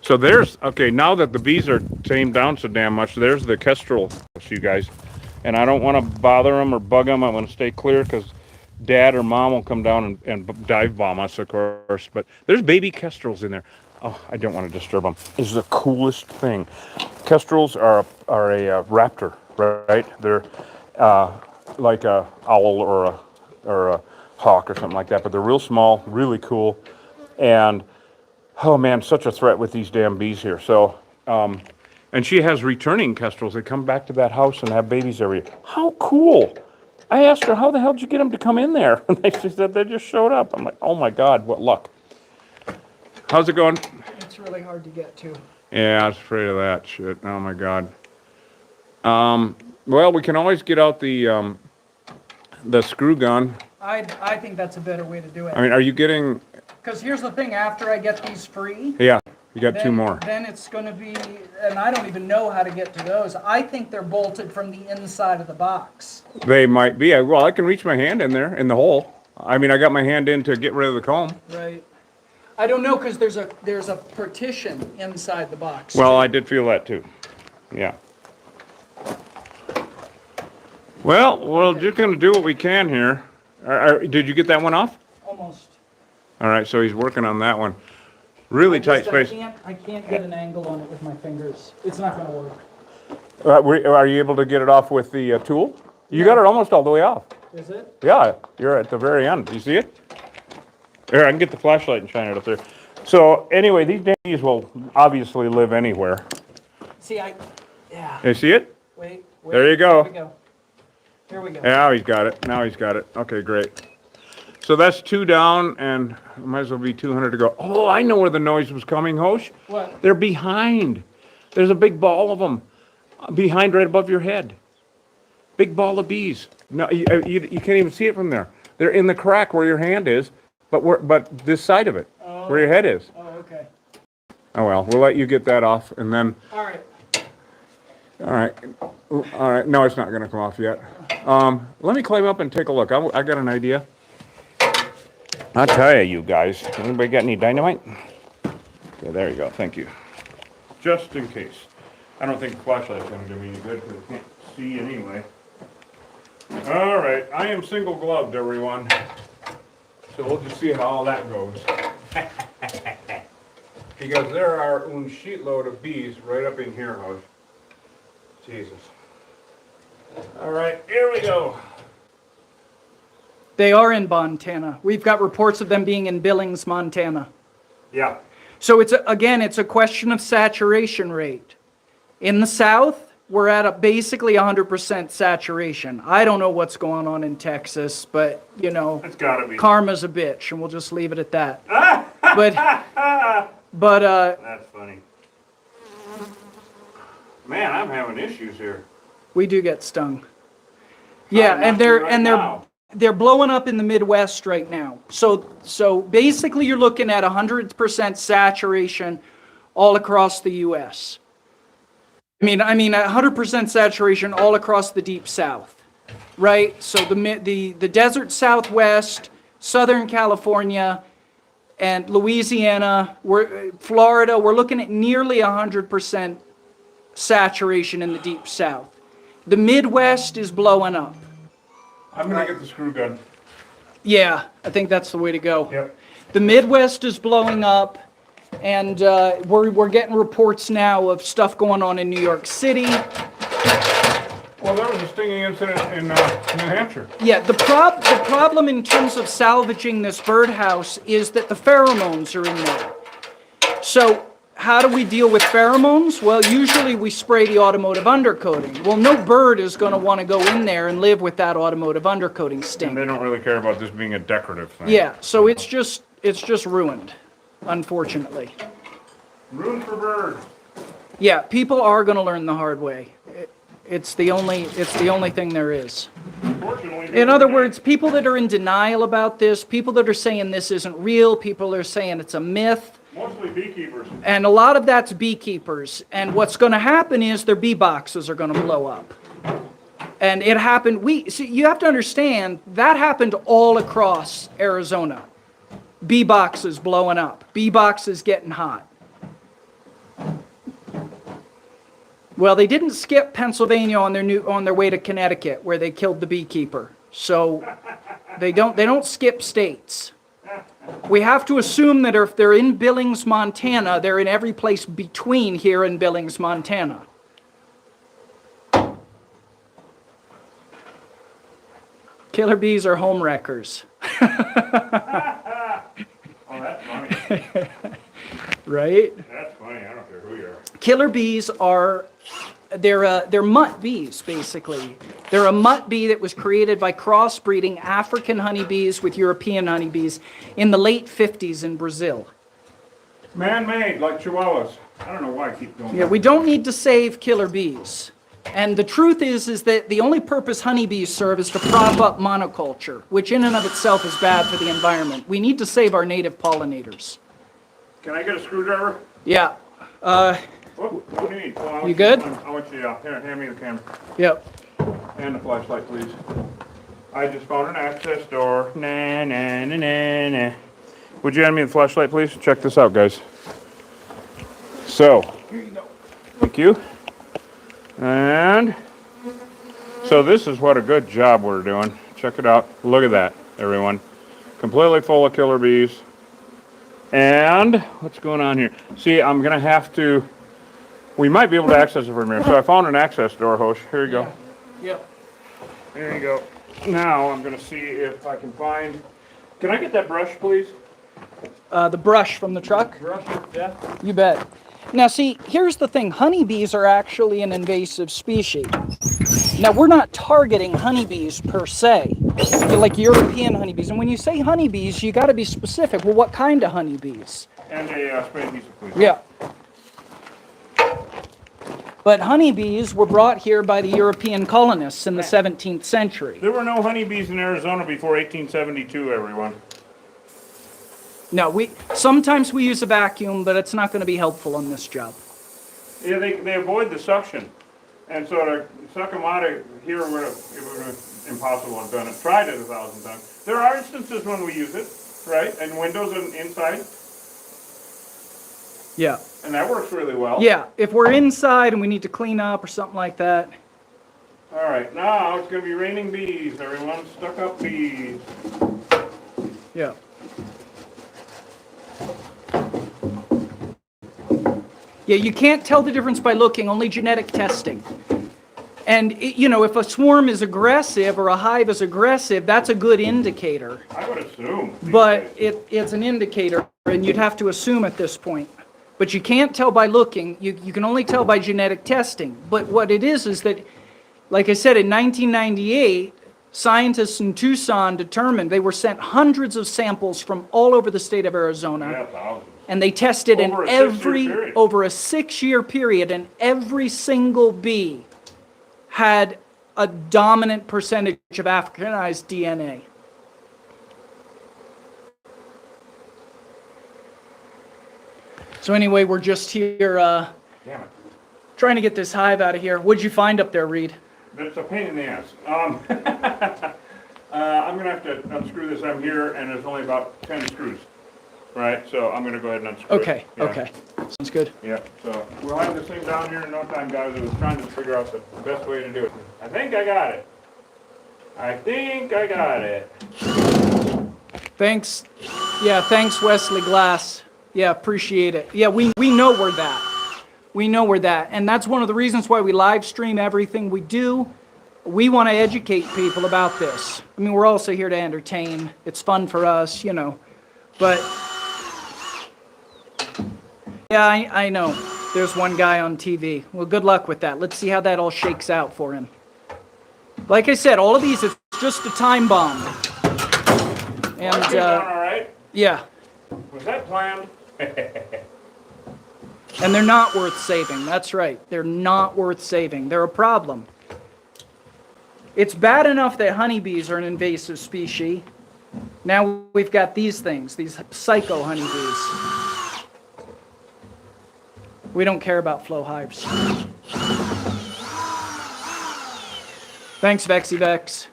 so now that the bees are tamed down so damn much, there's the kestrel, you guys. And I don't want to bother them or bug them. I want to stay clear, because Dad or Mom will come down and dive bomb us, of course. But there's baby kestrels in there. Oh, I don't want to disturb them. It's the coolest thing. Kestrels are a raptor, right? They're like a owl or a hawk or something like that. But they're real small, really cool. And, oh man, such a threat with these damn bees here. So, and she has returning kestrels. They come back to that house and have babies every year. How cool. I asked her, how the hell did you get them to come in there? And she said they just showed up. I'm like, oh my God, what luck. How's it going? It's really hard to get to. Yeah, I was afraid of that shit. Oh my God. Well, we can always get out the screw gun. I think that's a better way to do it. I mean, are you getting Because here's the thing, after I get these free, Yeah, you got two more. then it's going to be, and I don't even know how to get to those. I think they're bolted from the inside of the box. They might be. Well, I can reach my hand in there in the hole. I mean, I got my hand in to get rid of the comb. Right. I don't know, because there's a partition inside the box. Well, I did feel that too. Yeah. Well, we're just going to do what we can here. Did you get that one off? Almost. All right, so he's working on that one. Really tight space. I can't get an angle on it with my fingers. It's not going to work. Are you able to get it off with the tool? You got it almost all the way off. Is it? Yeah, you're at the very end. Do you see it? Here, I can get the flashlight and shine it up there. So anyway, these days will obviously live anywhere. See, yeah. You see it? Wait. There you go. Here we go. Here we go. Now he's got it. Now he's got it. Okay, great. So that's 2 down, and might as well be 200 to go. Oh, I know where the noise was coming, Hosh. What? They're behind. There's a big ball of them behind right above your head. Big ball of bees. No, you can't even see it from there. They're in the crack where your hand is, but this side of it, where your head is. Oh, okay. Oh well, we'll let you get that off, and then. All right. All right. No, it's not going to come off yet. Let me climb up and take a look. I got an idea. I'll tell you guys. Anybody got any dynamite? Okay, there you go. Thank you. Just in case. I don't think the flashlight's going to do me any good because I can't see anyway. All right. I am single gloved, everyone. So we'll just see how all that goes. Because there are a sheetload of bees right up in here, Hosh. Jesus. All right, here we go. They are in Montana. We've got reports of them being in Billings, Montana. Yeah. So it's a question of saturation rate. In the South, we're at basically 100% saturation. I don't know what's going on in Texas, but It's gotta be. karma's a bitch, and we'll just leave it at that. but That's funny. Man, I'm having issues here. we do get stung. Yeah, and they're blowing up in the Midwest right now. So basically, you're looking at 100% saturation all across the U.S. I mean 100% saturation all across the Deep South, right? So the desert Southwest, Southern California, and Louisiana, Florida, we're looking at nearly 100% saturation in the Deep South. The Midwest is blowing up. I'm gonna get the screw gun. Yeah, I think that's the way to go. Yep. The Midwest is blowing up, and we're getting reports now of stuff going on in New York City. Well, there was a stinging incident in New Hampshire. Yeah, the problem in terms of salvaging this birdhouse is that the pheromones are in there. So how do we deal with pheromones? Well, usually we spray the automotive undercoating. Well, no bird is going to want to go in there and live with that automotive undercoating stink. And they don't really care about this being a decorative thing. Yeah, so it's just ruined, unfortunately. Room for birds. Yeah, people are going to learn the hard way. It's the only thing there is. Unfortunately. In other words, people that are in denial about this, people that are saying this isn't real, people that are saying it's a myth, Mostly beekeepers. and a lot of that's beekeepers. And what's going to happen is their bee boxes are going to blow up. And it happened, you have to understand, that happened all across Arizona. Bee boxes blowing up, bee boxes getting hot. Well, they didn't skip Pennsylvania on their way to Connecticut, where they killed the beekeeper. So they don't skip states. We have to assume that if they're in Billings, Montana, they're in every place between here and Billings, Montana. Killer bees are home wreckers. Oh, that's funny. Right? That's funny. I don't care who you are. Killer bees are, they're mutt bees, basically. They're a mutt bee that was created by crossbreeding African honeybees with European honeybees in the late 50s in Brazil. Man-made, like chihuahuas. I don't know why I keep going. Yeah, we don't need to save killer bees. And the truth is that the only purpose honeybees serve is to prop up monoculture, which in and of itself is bad for the environment. We need to save our native pollinators. Can I get a screwdriver? Yeah. What do you need? Well, You good? I want you, here, hand me the camera. Yep. And the flashlight, please. I just found an access door. Nah, nah, nah, nah, nah. Would you hand me the flashlight, please? Check this out, guys. So, here you go. Thank you. And so this is what a good job we're doing. Check it out. Look at that, everyone. Completely full of killer bees. And what's going on here? See, I'm going to have to, we might be able to access it from here. So I found an access door, Hosh. Here you go. Yep. There you go. Now I'm going to see if I can find, can I get that brush, please? The brush from the truck? Brush, yeah. You bet. Now see, here's the thing. Honeybees are actually an invasive species. Now we're not targeting honeybees per se, like European honeybees. And when you say honeybees, you got to be specific. Well, what kind of honeybees? And a spray adhesive, please. Yeah. But honeybees were brought here by the European colonists in the 17th century. There were no honeybees in Arizona before 1872, everyone. No, sometimes we use a vacuum, but it's not going to be helpful on this job. Yeah, they avoid the suction. And so to suck them out of here it would have impossible. I've done it. Tried it 1,000 times. There are instances when we use it, right? And windows and inside. Yeah. And that works really well. Yeah, if we're inside and we need to clean up or something like that. All right, now it's going to be raining bees, everyone. Stuck up bees. Yeah. Yeah, you can't tell the difference by looking, only genetic testing. And, if a swarm is aggressive or a hive is aggressive, that's a good indicator. I would assume. But it's an indicator, and you'd have to assume at this point. But you can't tell by looking. You can only tell by genetic testing. But what it is that, like I said, in 1998, scientists in Tucson determined they were sent hundreds of samples from all over the state of Arizona. Yeah, thousands. And they tested Over a 6-year period. over a 6-year period, and every single bee had a dominant percentage of Africanized DNA. So anyway, we're just here Damn it. trying to get this hive out of here. What'd you find up there, Reed? That's a pain in the ass. I'm going to have to unscrew this. I'm here, and there's only about 10 screws. Right, so I'm going to go ahead and unscrew Okay, it. Yeah. okay. Sounds good. Yeah, so we'll have this thing down here in no time, guys. I was trying to figure out the best way to do it. I think I got it. Thanks. Yeah, thanks, Wesley Glass. Yeah, appreciate it. Yeah, we know we're that. We know we're that. And that's one of the reasons why we live stream everything we do. We want to educate people about this. I mean, we're also here to entertain. It's fun for us, But, yeah, I know. There's one guy on TV. Well, good luck with that. Let's see how that all shakes out for him. Like I said, all of these, it's just a time bomb. And, All right. yeah. Was that planned? And they're not worth saving. That's right. They're not worth saving. They're a problem. It's bad enough that honeybees are an invasive species. Now we've got these things, these psycho honeybees. We don't care about flow hives. Thanks, Vexy Vex.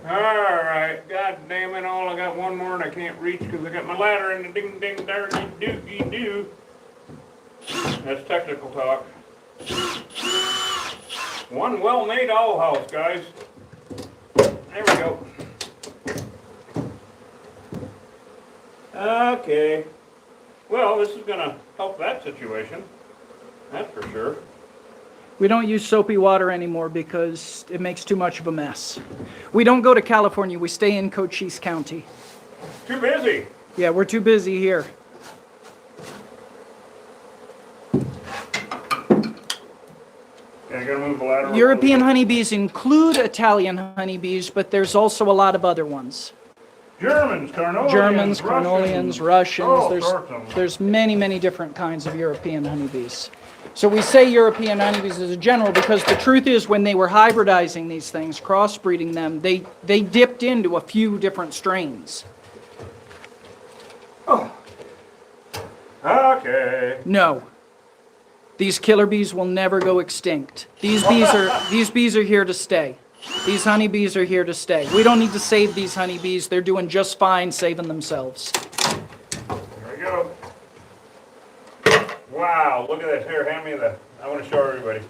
All right. God damn it all. I got one more and I can't reach because I got my ladder in the ding ding dirty doogie doo. That's technical talk. One well-made owl house, guys. There we go. Okay. Well, this is going to help that situation. That's for sure. We don't use soapy water anymore because it makes too much of a mess. We don't go to California. We stay in Cochise County. Too busy. Yeah, we're too busy here. Yeah, I got to move the ladder. European honeybees include Italian honeybees, but there's also a lot of other ones. Germans, Carnolians, Russians. All sorts of them. There's many, many different kinds of European honeybees. So we say European honeybees as a general because the truth is when they were hybridizing these things, crossbreeding them, they dipped into a few different strains. Okay. No. These killer bees will never go extinct. These bees are here to stay. These honeybees are here to stay. We don't need to save these honeybees. They're doing just fine saving themselves. There we go. Wow, look at this. Here, hand me the, I want to show everybody.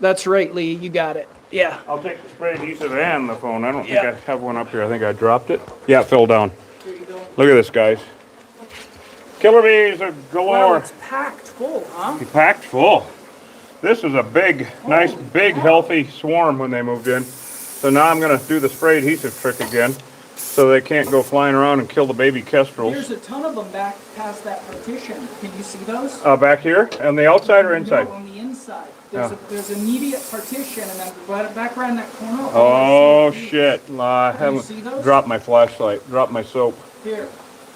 That's right, Lee. You got it. Yeah. I'll take the spray adhesive and the phone. I don't think Yeah. I have one up here. I think I dropped it. Yeah, it fell down. Here you go. Look at this, guys. Killer bees are galore. Wow, it's packed full, huh? Packed full. This is a big, nice, big, healthy swarm when they moved in. So now I'm going to do the spray adhesive trick again so they can't go flying around and kill the baby kestrels. There's a ton of them back past that partition. Can you see those? Back here? On the outside or inside? No, on the inside. There's immediate partition, and then back around that corner. Oh, shit. I you see haven't those? dropped my flashlight. Dropped my soap. Here.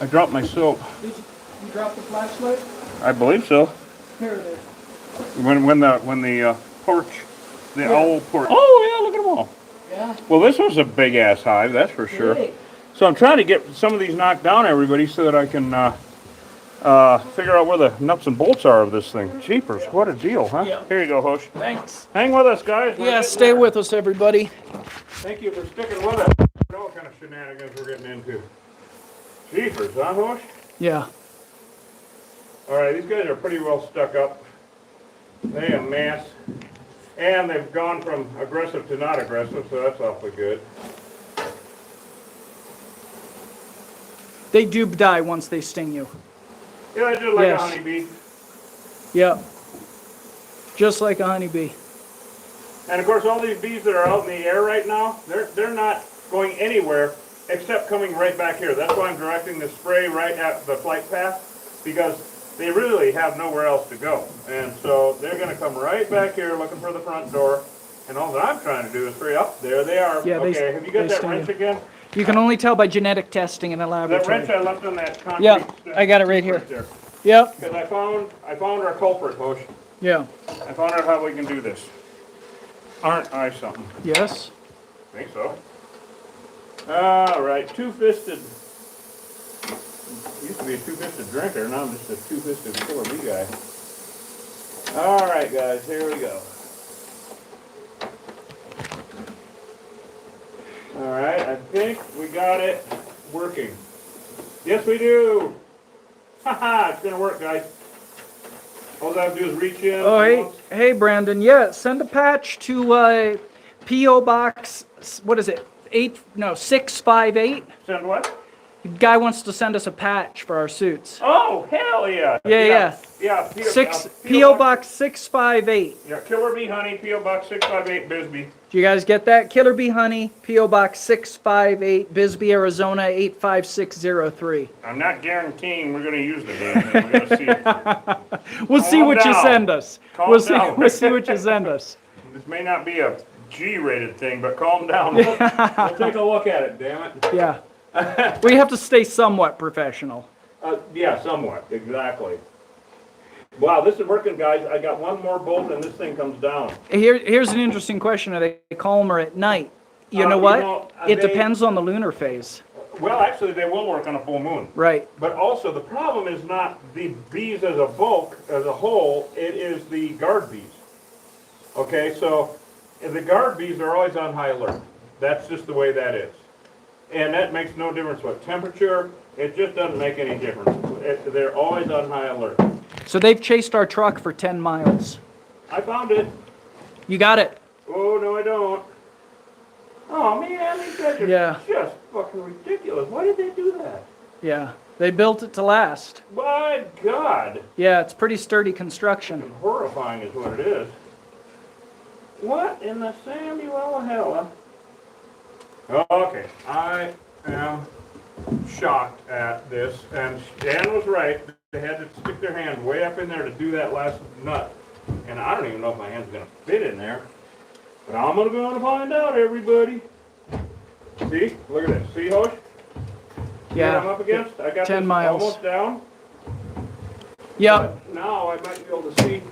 I dropped my soap. Did you drop the flashlight? I believe so. Here it is. When the porch, the owl porch. Oh, yeah, look at them all. Yeah. Well, this was a big-ass hive, that's for sure. Big. So I'm trying to get some of these knocked down, everybody, so that I can figure out where the nuts and bolts are of this thing. Jeepers, what a deal, huh? Yeah. Here you go, Hosh. Thanks. Hang with us, guys. We're Yeah, getting stay there. with us, everybody. Thank you for sticking with us. I know what kind of shenanigans we're getting into. Jeepers, huh, Hosh? Yeah. All right, these guys are pretty well stuck up. They amass. And they've gone from aggressive to not aggressive, so that's awfully good. They do die once they sting you. Yeah, they're just like Yes. a honeybee. Yeah. Just like a honeybee. And of course, all these bees that are out in the air right now, they're not going anywhere except coming right back here. That's why I'm directing the spray right at the flight path, because they really have nowhere else to go. And so they're going to come right back here looking for the front door. And all that I'm trying to do is spray up. There they are. Yeah, okay, have you got they that sting wrench you. again? You can only tell by genetic testing in a That laboratory. wrench I left on that concrete. Yeah, I got it right here. there. Yep. Because I found our culprit, Hosh. Yeah. I found out how we can do this. Aren't I something? Yes. I think so. All right, two-fisted. Used to be a two-fisted drinker, now I'm just a two-fisted killer bee guy. All right, guys, here we go. All right, I think we got it working. Yes, we do. Haha, it's gonna work, guys. All I have to do is reach in. Oh, hey, Brandon. Yeah, send a patch to P.O. Box. What is it? 658. Send what? Guy wants to send us a patch for our suits. Oh, hell yeah. Yeah. Yeah, P.O. Box 658. Yeah, Killer Bee Honey, P.O. Box 658, Bisbee. Do you guys get that? Killer Bee Honey, P.O. Box 658, Bisbee, Arizona 85603. I'm not guaranteeing we're going to use the damn thing. We're going to see. We'll see Calm what you down. send us. Calm We'll see down. what you send us. This may not be a G-rated thing, but calm down. We'll take a look at it, damn it. Yeah. We have to stay somewhat professional. Yeah, somewhat, exactly. Wow, this is working, guys. I got one more bolt and this thing comes down. Here's an interesting question. Are they calmer at night? You know what? It depends on the lunar phase. Well, actually, they will work on a full moon. Right. But also, the problem is not the bees as a bulk, as a whole, it is the guard bees. Okay, so the guard bees are always on high alert. That's just the way that is. And that makes no difference what temperature, it just doesn't make any difference. They're always on high alert. So they've chased our truck for 10 miles. I found it. You got it. Oh, no, I don't. Oh, man, these guys are just fucking ridiculous. Why did they do that? Yeah. They built it to last. My God. Yeah, it's pretty sturdy construction. Horrifying is what it is. What in the Samuel hell? Okay, I am shocked at this, and Dan was right. They had to stick their hand way up in there to do that last nut, and I don't even know if my hand's going to fit in there, but I'm going to find out, everybody. See? Look at this. See, Hosh? Yeah. What I'm up against? I got 10 this miles. almost down. Yep. But now I might be able to see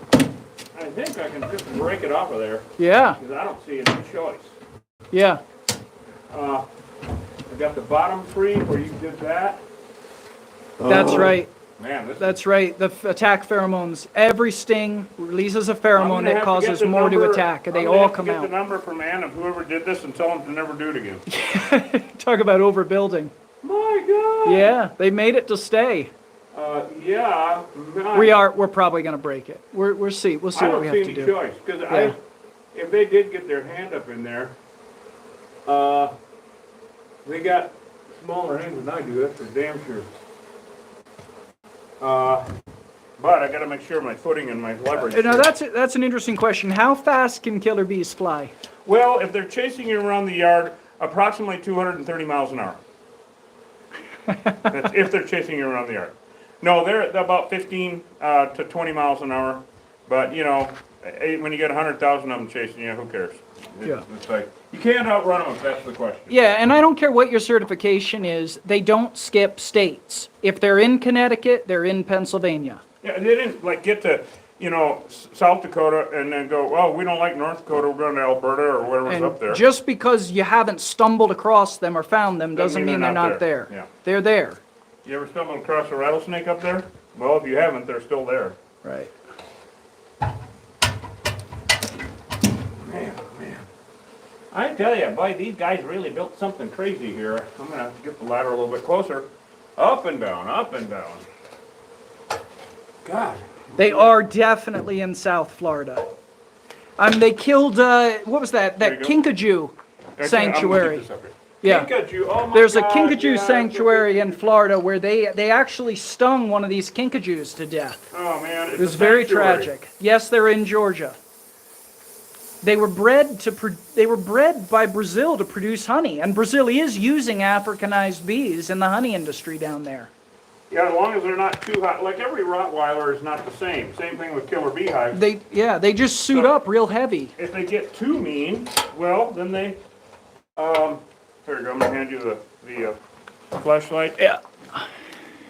I think I can just break it off of there Yeah, because I don't see any choice. yeah. I got the bottom tree where you did that. That's right. Man, this That's right. The attack pheromones. Every sting releases a pheromone that causes more to attack, and they all come Get out. the number from Ann of whoever did this and tell them to never do it again. Talk about overbuilding. My God. Yeah, they made it to stay. Yeah. We're probably gonna break it. We'll see. We'll see I what we don't have see to any do. choice because Yeah. if they did get their hand up in there, they got smaller hands than I do. That's for damn sure. But I got to make sure my footing and my leverage. Now that's an interesting question. How fast can killer bees fly? Well, if they're chasing you around the yard, approximately 230 miles an hour. That's if they're chasing you around the yard. No, they're about 15 to 20 miles an hour. But you know, when you get 100,000 of them chasing you, who cares? Yeah. It's like you can't outrun them if that's the question. Yeah, and I don't care what your certification is. They don't skip states. If they're in Connecticut, they're in Pennsylvania. Yeah, they didn't like get to, you know, South Dakota and then go, well, we don't like North Dakota, we're going to Alberta or whatever's And up there. just because you haven't stumbled across them or found them doesn't mean they're not there. Yeah. They're there. You ever stumbled across a rattlesnake up there? Well, if you haven't, they're still there. Right. Man, man. I tell you, boy, these guys really built something crazy here. I'm going to have to get the ladder a little bit closer. Up and down, up and down. God. They are definitely in South Florida. They killed, what was that? There That you go. Kinkajou Actually, sanctuary. I'm gonna keep this up Yeah. here. Kinkajou, oh my There's a God, kinkajou yeah, sanctuary in Florida where they actually stung one of these kinkajous to death. Oh man, It was very tragic. Yes, they're in Georgia. They were bred by Brazil to produce honey, and Brazil is using Africanized bees in the honey industry down there. Yeah, as long as they're not too hot. Like every Rottweiler is not the same. Same thing with killer beehives. They just suit up real heavy. If they get too mean, well, then they, here we go, I'm gonna hand you the flashlight. Yeah.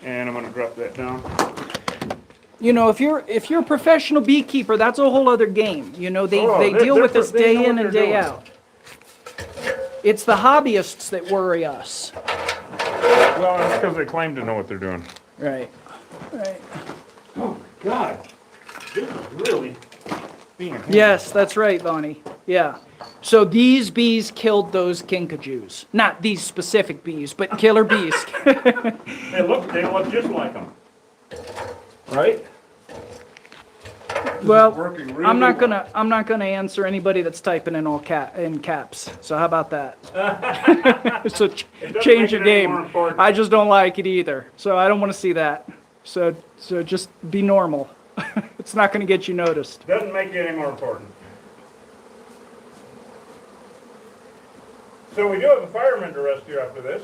And I'm gonna drop that down. You know, if you're a professional beekeeper, that's a whole other game. You know, they they're deal with this they know day what in and they're day doing. out. It's the hobbyists that worry us. Well, it's because they claim to know what they're doing. Right. Right. Oh my God, this is really being a hand. Yes, that's right, Bonnie. Yeah. So these bees killed those kinkajous. Not these specific bees, but killer bees. They look just like them, right? Well, Working really I'm not well. gonna answer anybody that's typing in in caps. So how about that? So change make your it any game. more important. I just don't like it either. So I don't want to see that. So just be normal. It's not gonna get you noticed. Doesn't make it any more important. So we do have a fireman to rescue after this.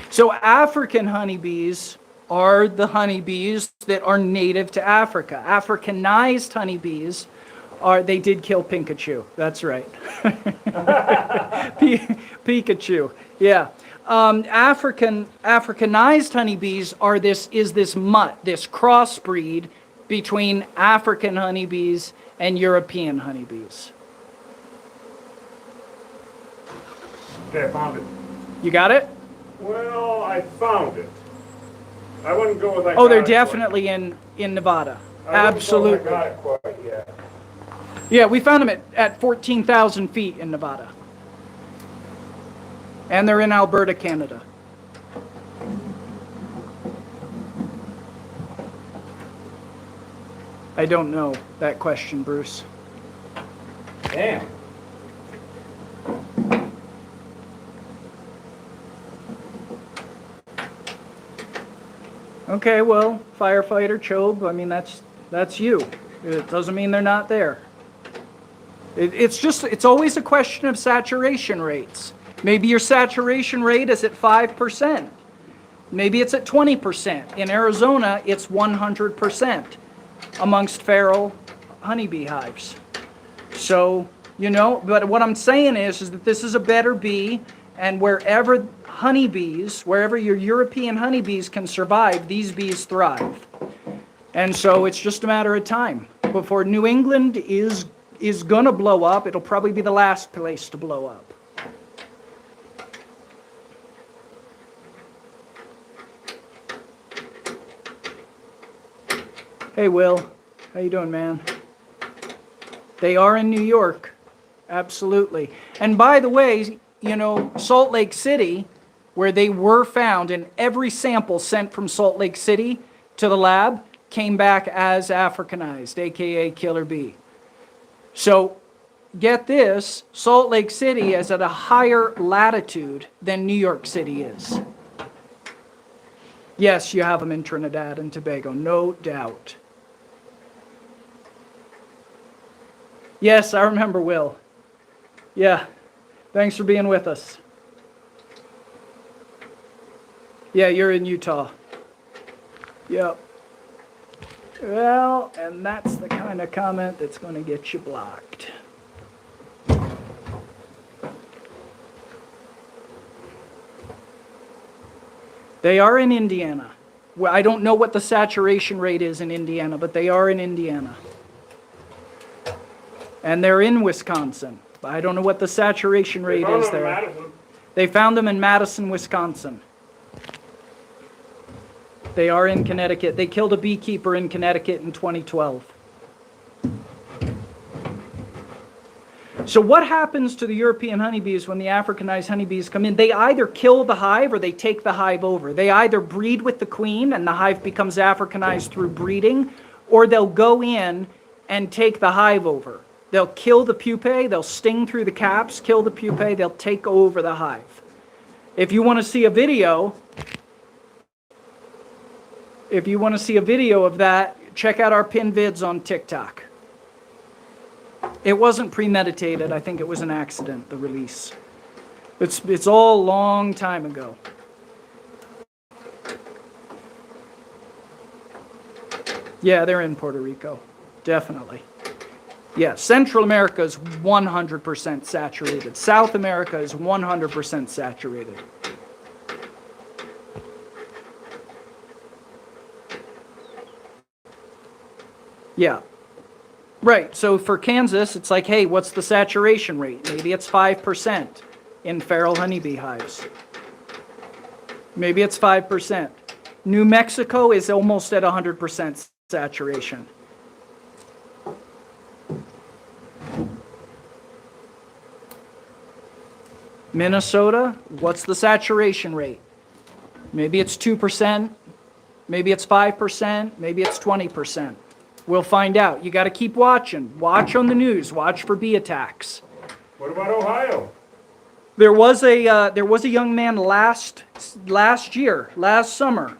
So African honeybees are the honeybees that are native to Africa. Africanized honeybees they did kill Pikachu. That's right. Pikachu. Yeah. Africanized honeybees is this mutt, this crossbreed between African honeybees and European honeybees. Okay, I found it. You got it? Well, I found it. I wouldn't go with I Oh, they're got it quite. definitely in Nevada. I wouldn't go with Absolutely. I got it quite yet. Yeah, we found them at 14,000 feet in Nevada. And they're in Alberta, Canada. I don't know that question, Bruce. Damn. Okay, well, firefighter, Chobe, I mean, that's you. It doesn't mean they're not there. It's always a question of saturation rates. Maybe your saturation rate is at 5%. Maybe it's at 20%. In Arizona, it's 100% amongst feral honeybee hives. So, you know, but what I'm saying is that this is a better bee, and wherever your European honeybees can survive, these bees thrive. And so it's just a matter of time. before New England is gonna blow up. It'll probably be the last place to blow up. Hey, Will. How you doing, man? They are in New York. Absolutely. And by the way, you know, Salt Lake City, where they were found, and every sample sent from Salt Lake City to the lab came back as Africanized, aka killer bee. So get this, Salt Lake City is at a higher latitude than New York City is. Yes, you have them in Trinidad and Tobago, no doubt. Yes, I remember, Will. Yeah, thanks for being with us. Yeah, you're in Utah. Yep. Well, and that's the kind of comment that's going to get you blocked. They are in Indiana. Well, I don't know what the saturation rate is in Indiana, but they are in Indiana. And they're in Wisconsin. I don't know what the saturation rate is there. They found them in Madison, Wisconsin. They are in Connecticut. They killed a beekeeper in Connecticut in 2012. So what happens to the European honeybees when the Africanized honeybees come in? They either kill the hive or they take the hive over. They either breed with the queen and the hive becomes Africanized through breeding, or they'll go in and take the hive over. They'll kill the pupae, they'll sting through the caps, kill the pupae, they'll take over the hive. If you want to see a video, of that, check out our pinned vids on TikTok. It wasn't premeditated. I think it was an accident, the release. It's all a long time ago. Yeah, they're in Puerto Rico. Definitely. Yeah, Central America is 100% saturated. South America is 100% saturated. Yeah. Right, so for Kansas, it's like, hey, what's the saturation rate? Maybe it's 5% in feral honeybee hives. Maybe it's 5%. New Mexico is almost at 100% saturation. Minnesota, what's the saturation rate? Maybe it's 2%, maybe it's 5%, maybe it's 20%. We'll find out. You got to keep watching. Watch on the news. Watch for bee attacks. What about Ohio? There was a young man last summer,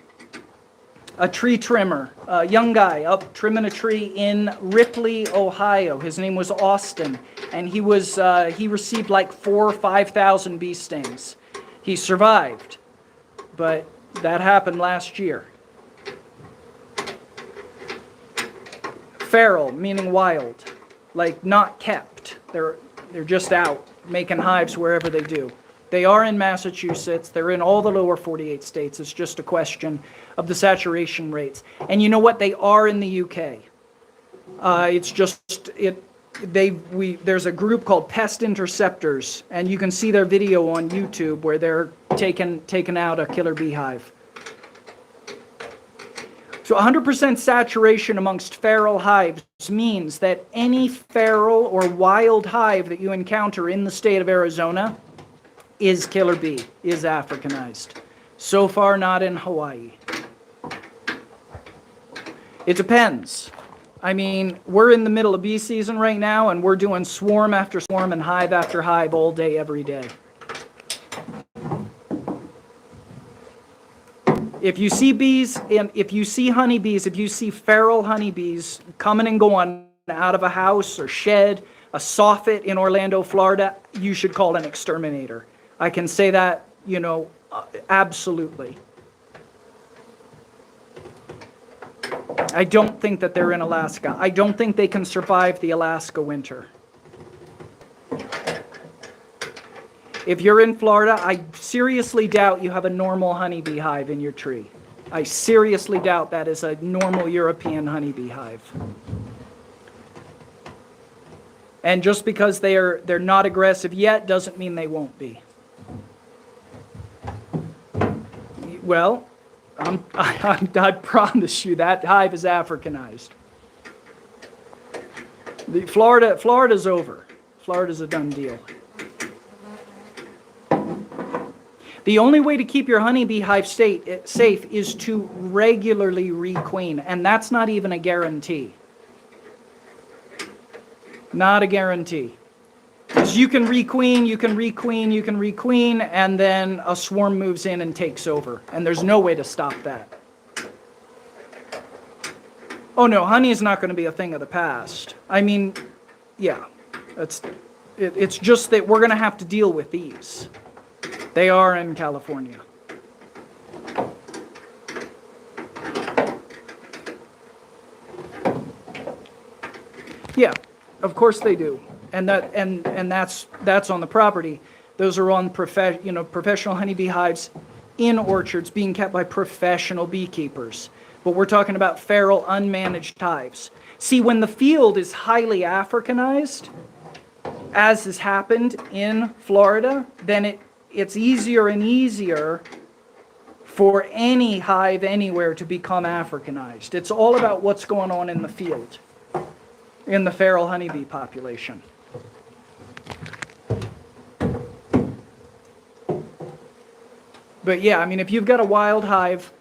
a tree trimmer, a young guy up trimming a tree in Ripley, Ohio. His name was Austin, and he received like 4,000 or 5,000 bee stings. He survived, but that happened last year. Feral, meaning wild, like not kept. They're just out making hives wherever they do. They are in Massachusetts. They're in all the lower 48 states. It's just a question of the saturation rates. And you know what? They are in the UK. There's a group called Pest Interceptors, and you can see their video on YouTube where they're taking out a killer beehive. So 100% saturation amongst feral hives means that any feral or wild hive that you encounter in the state of Arizona is killer bee, is Africanized. So far, not in Hawaii. It depends. I mean, we're in the middle of bee season right now, and we're doing swarm after swarm and hive after hive all day, every day. If you see bees, and if you see honeybees, if you see feral honeybees coming and going out of a house or shed, a soffit in Orlando, Florida, you should call an exterminator. I can say that, absolutely. I don't think that they're in Alaska. I don't think they can survive the Alaska winter. If you're in Florida, I seriously doubt you have a normal honeybee hive in your tree. I seriously doubt that is a normal European honeybee hive. And just because they're not aggressive yet doesn't mean they won't be. Well, I promise you that hive is Africanized. Florida's over. Florida's a done deal. The only way to keep your honeybee hive safe is to regularly requeen, and that's not even a guarantee. Not a guarantee. Because you can requeen, and then a swarm moves in and takes over, and there's no way to stop that. Oh no, honey is not going to be a thing of the past. I mean, yeah, it's just that we're going to have to deal with these. They are in California. Yeah, of course they do, and that's on the property. Those are on professional honeybee hives in orchards being kept by professional beekeepers. But we're talking about feral, unmanaged hives. See, when the field is highly Africanized, as has happened in Florida, then it's easier and easier for any hive anywhere to become Africanized. It's all about what's going on in the field, in the feral honeybee population. But yeah, I mean, if you've got a wild hive,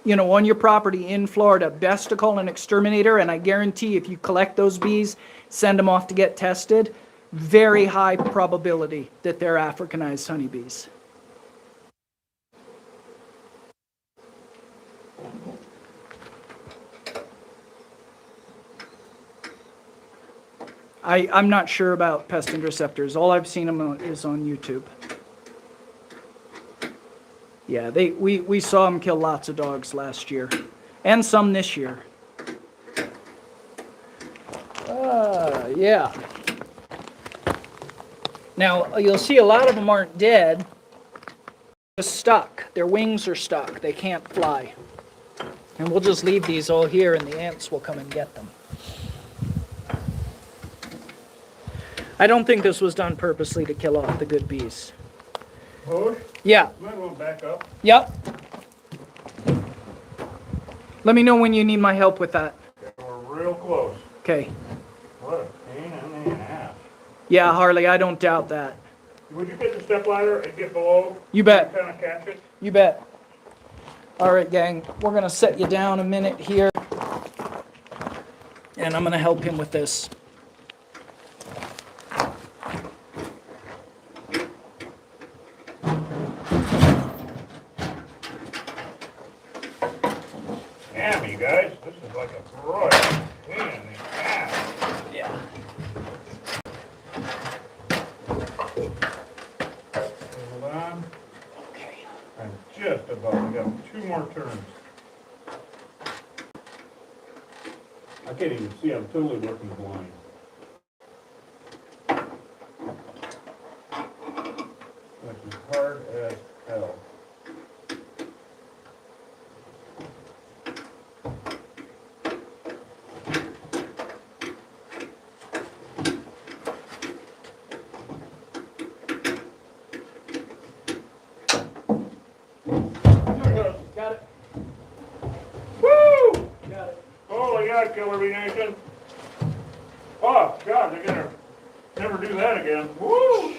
on your property in Florida, best to call an exterminator, and I guarantee if you collect those bees, send them off to get tested, very high probability that they're Africanized honeybees. I'm not sure about pest interceptors. All I've seen them is on YouTube. Yeah, we saw them kill lots of dogs last year, and some this year. Yeah. Now, you'll see a lot of them aren't dead, just stuck. Their wings are stuck. They can't fly. And we'll just leave these all here, and the ants will come and get them. I don't think this was done purposely to kill off the good bees. Bush? Yeah. Might want to back up. Yep. Let me know when you need my help with that. Okay, we're real close. Okay. What a pain in the ass. Yeah, Harley, I don't doubt that. Would you get the step ladder and get below? You bet. Kind of catch it? You bet. All right, gang. We're going to set you down a minute here. And I'm going to help him with this. Damn, you guys. This is like a broil. Pain in the ass. Yeah. Hold on. Okay. I'm just about to get 2 more turns. I can't even see. I'm totally working blind. That's as hard as hell. Got it. Woo! Got it. Holy God, Killer Bee Nation. Oh, God, I gotta never do that again. Woo!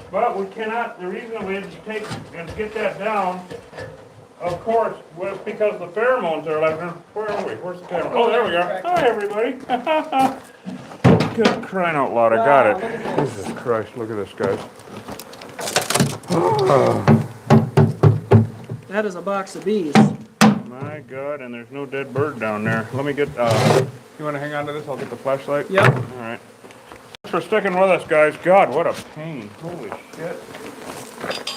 But we cannot, the reason we had to take and get that down, of course, was because the pheromones are like, where are we? Where's the camera? Oh, there we are. Hi, everybody. Good crying out loud, I got it. Jesus Christ, look at this, guys. That is a box of bees. My God, and there's no dead bird down there. Let me get, you want to hang on to this? I'll get the flashlight. Yep. All right. Thanks for sticking with us, guys. God, what a pain. Holy shit.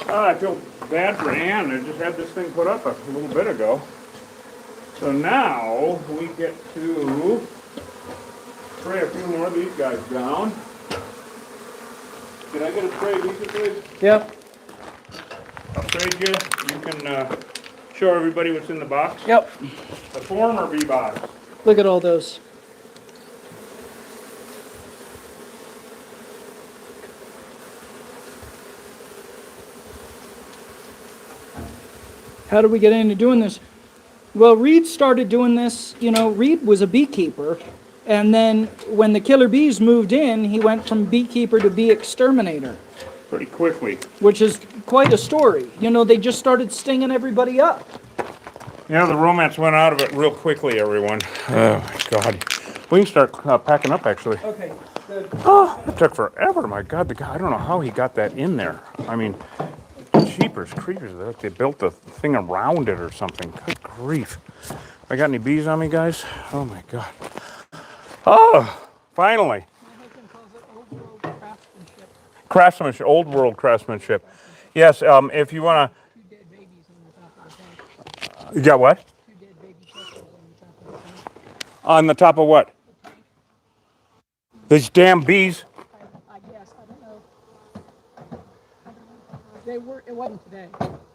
I feel bad for Ann. I just had this thing put up a little bit ago. So now we get to spray a few more of these guys down. Did I get a spray of these, please? Yep. I'll trade you. You can show everybody what's in the box. Yep. The former bee box. Look at all those. how did we get into doing this? Well, Reed started doing this, you know, Reed was a beekeeper. And then when the killer bees moved in, he went from beekeeper to bee exterminator, Pretty quickly. which is quite a story. You know, they just started stinging everybody up. Yeah, the romance went out of it real quickly, everyone. Oh, my God. We can start packing up, actually. Okay, good. Oh, it took forever. My God, the guy, I don't know how he got that in there. I mean, jeepers creepers. They built the thing around it or something. Good grief. I got any bees on me, guys? Oh, my God. Oh, finally. My husband calls it old world craftsmanship. Craftsmanship, old world craftsmanship. Yes, if you want to. Two dead babies on the top of the tank. You got what? Two dead baby kestrels on the top of the tank. On the top of what? These damn bees. I guess, I don't know. They were, it wasn't today.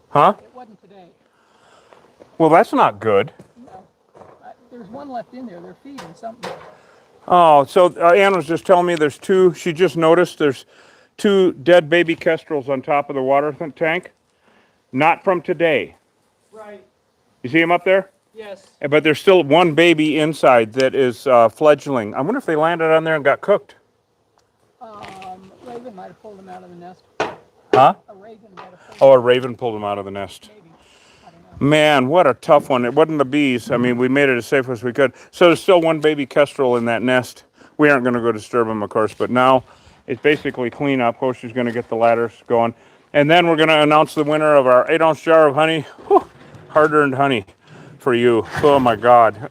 Huh? It wasn't today. Well, that's not good. No. There's one left in there. They're feeding something. Oh, so Ann was just telling me there's two. She just noticed there's two dead baby kestrels on top of the water tank. Not from today. Right, You see them up there? yes. But there's still one baby inside that is fledgling. I wonder if they landed on there and got cooked. Raven might have pulled them out of the nest. Huh? A raven might have pulled Oh, a raven pulled them out of the nest. them. Maybe. I don't know. Man, what a tough one. It wasn't the bees. I mean, we made it as safe as we could. So there's still one baby kestrel in that nest. We aren't going to go disturb them, of course, but now it's basically clean up. Hoshi's going to get the ladders going. And then we're going to announce the winner of our 8-ounce jar of honey. Whew, hard-earned honey for you. Oh, my God.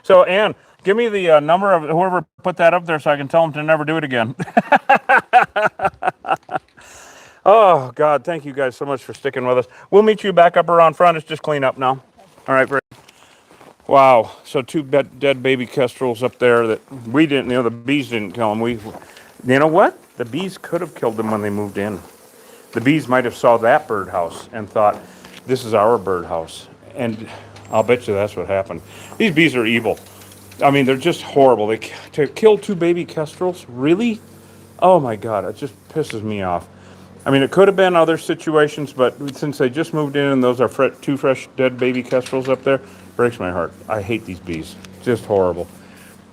So, Ann, give me the number of whoever put that up there so I can tell them to never do it again. Oh, God, thank you guys so much for sticking with us. We'll meet you back up around front. It's just clean up now. All right, very. Wow, so two dead baby kestrels up there that we didn't, the bees didn't kill them. You know what? The bees could have killed them when they moved in. The bees might have saw that birdhouse and thought, this is our birdhouse. And I'll bet you that's what happened. These bees are evil. I mean, they're just horrible. To kill two baby kestrels, really? Oh my God, it just pisses me off. I mean, it could have been other situations, but since they just moved in and those are two fresh dead baby kestrels up there, breaks my heart. I hate these bees. Just horrible.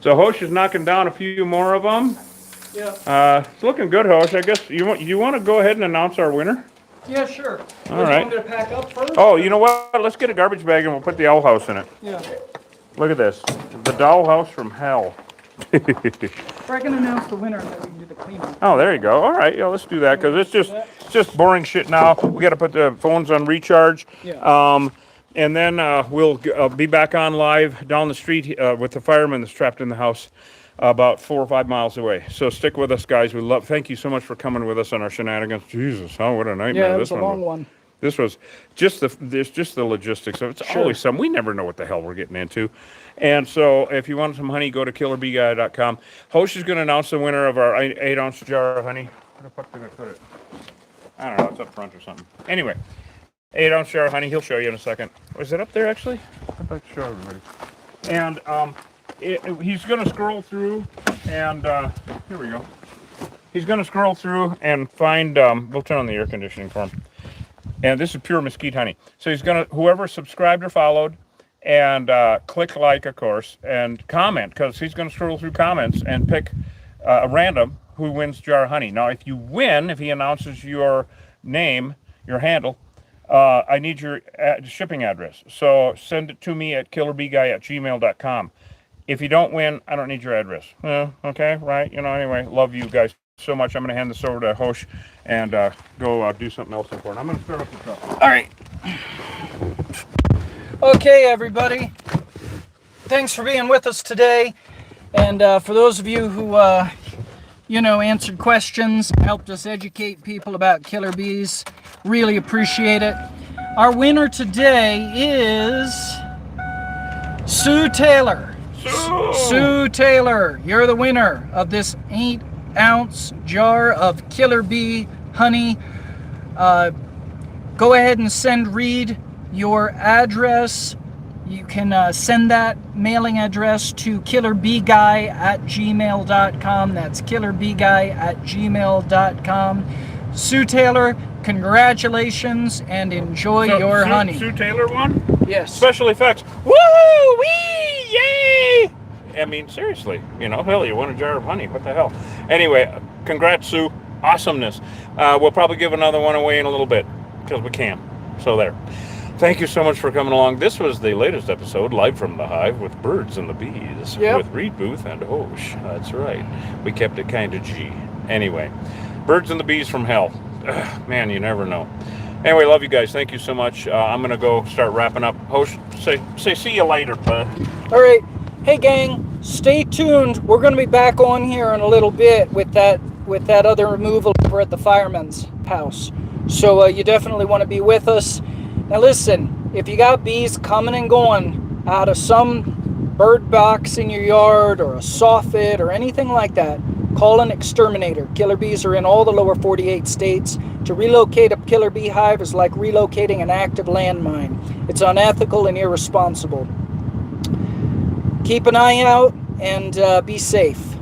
So Hosh is knocking down a few more of them. Yeah. It's looking good, Hosh. I guess you want to go ahead and announce our winner? Yeah, sure. All right. I'm going to pack up first. Oh, you know what? Let's get a garbage bag and we'll put the owl house in it. Yeah. Look at this. The dollhouse from hell. Or I can announce the winner and then we can do the cleanup. Oh, there you go. All right, yeah, let's do that because it's just boring shit now. We got to put the phones on recharge. Yeah. And then we'll be back on live down the street with the fireman that's trapped in the house about 4 or 5 miles away. So stick with us, guys. Thank you so much for coming with us on our shenanigans. Jesus, oh, what a nightmare Yeah, it this was a one long one. This was just the logistics of it. It's always something. We never know what the hell we're getting into. And so if you want some honey, go to killerbeeguy.com. Hosh is going to announce the winner of our 8-ounce jar of honey. Where the fuck did I put it? I don't know. It's up front or something. Anyway, 8-ounce jar of honey. He'll show you in a second. Was it up there, actually? I'd like to show everybody. And he's going to scroll through and here we go. He's going to scroll through and find, we'll turn on the air conditioning for him. And this is pure mesquite honey. So he's going to, whoever subscribed or followed, and click like, of course, and comment, because he's going to scroll through comments and pick a random who wins jar of honey. Now, if you win, if he announces your name, your handle, I need your shipping address. So send it to me at killerbeeguy@gmail.com. If you don't win, I don't need your address. Okay, right? Anyway, love you guys so much. I'm going to hand this over to Hosh and go do something else important. I'm going to start up the truck. All right. Okay, everybody. Thanks for being with us today. And for those of you who, answered questions, helped us educate people about killer bees, really appreciate it. Our winner today is Sue Taylor. Sue Taylor, you're the winner of this 8-ounce jar of killer bee honey. Go ahead and send Reed your address. You can send that mailing address to killerbeeguy@gmail.com. That's killerbeeguy@gmail.com. Sue Taylor, Congratulations and enjoy So, your honey. Sue Taylor won? Yes. Special effects. Woo! Wee! Yay! I mean, seriously, hell, you won a jar of honey. What the hell? Anyway, congrats, Sue. Awesomeness. We'll probably give another one away in a little bit because we can. So there. Thank you so much for coming along. This was the latest episode, live from the hive with birds and the bees, with Reed Booth and Hosh. That's right. We kept it kind of G. Anyway, birds and the bees from hell. Ugh, man, you never know. Anyway, love you guys. Thank you so much. I'm gonna go start wrapping up. Hosh, say see you later, bud. All right. Hey, gang, stay tuned. We're going to be back on here in a little bit with that other removal over at the fireman's house. So you definitely want to be with us. Now listen, if you got bees coming and going out of some bird box in your yard or a soffit or anything like that, call an exterminator. Killer bees are in all the lower 48 states. To relocate a killer bee hive is like relocating an active landmine. It's unethical and irresponsible. Keep an eye out and be safe.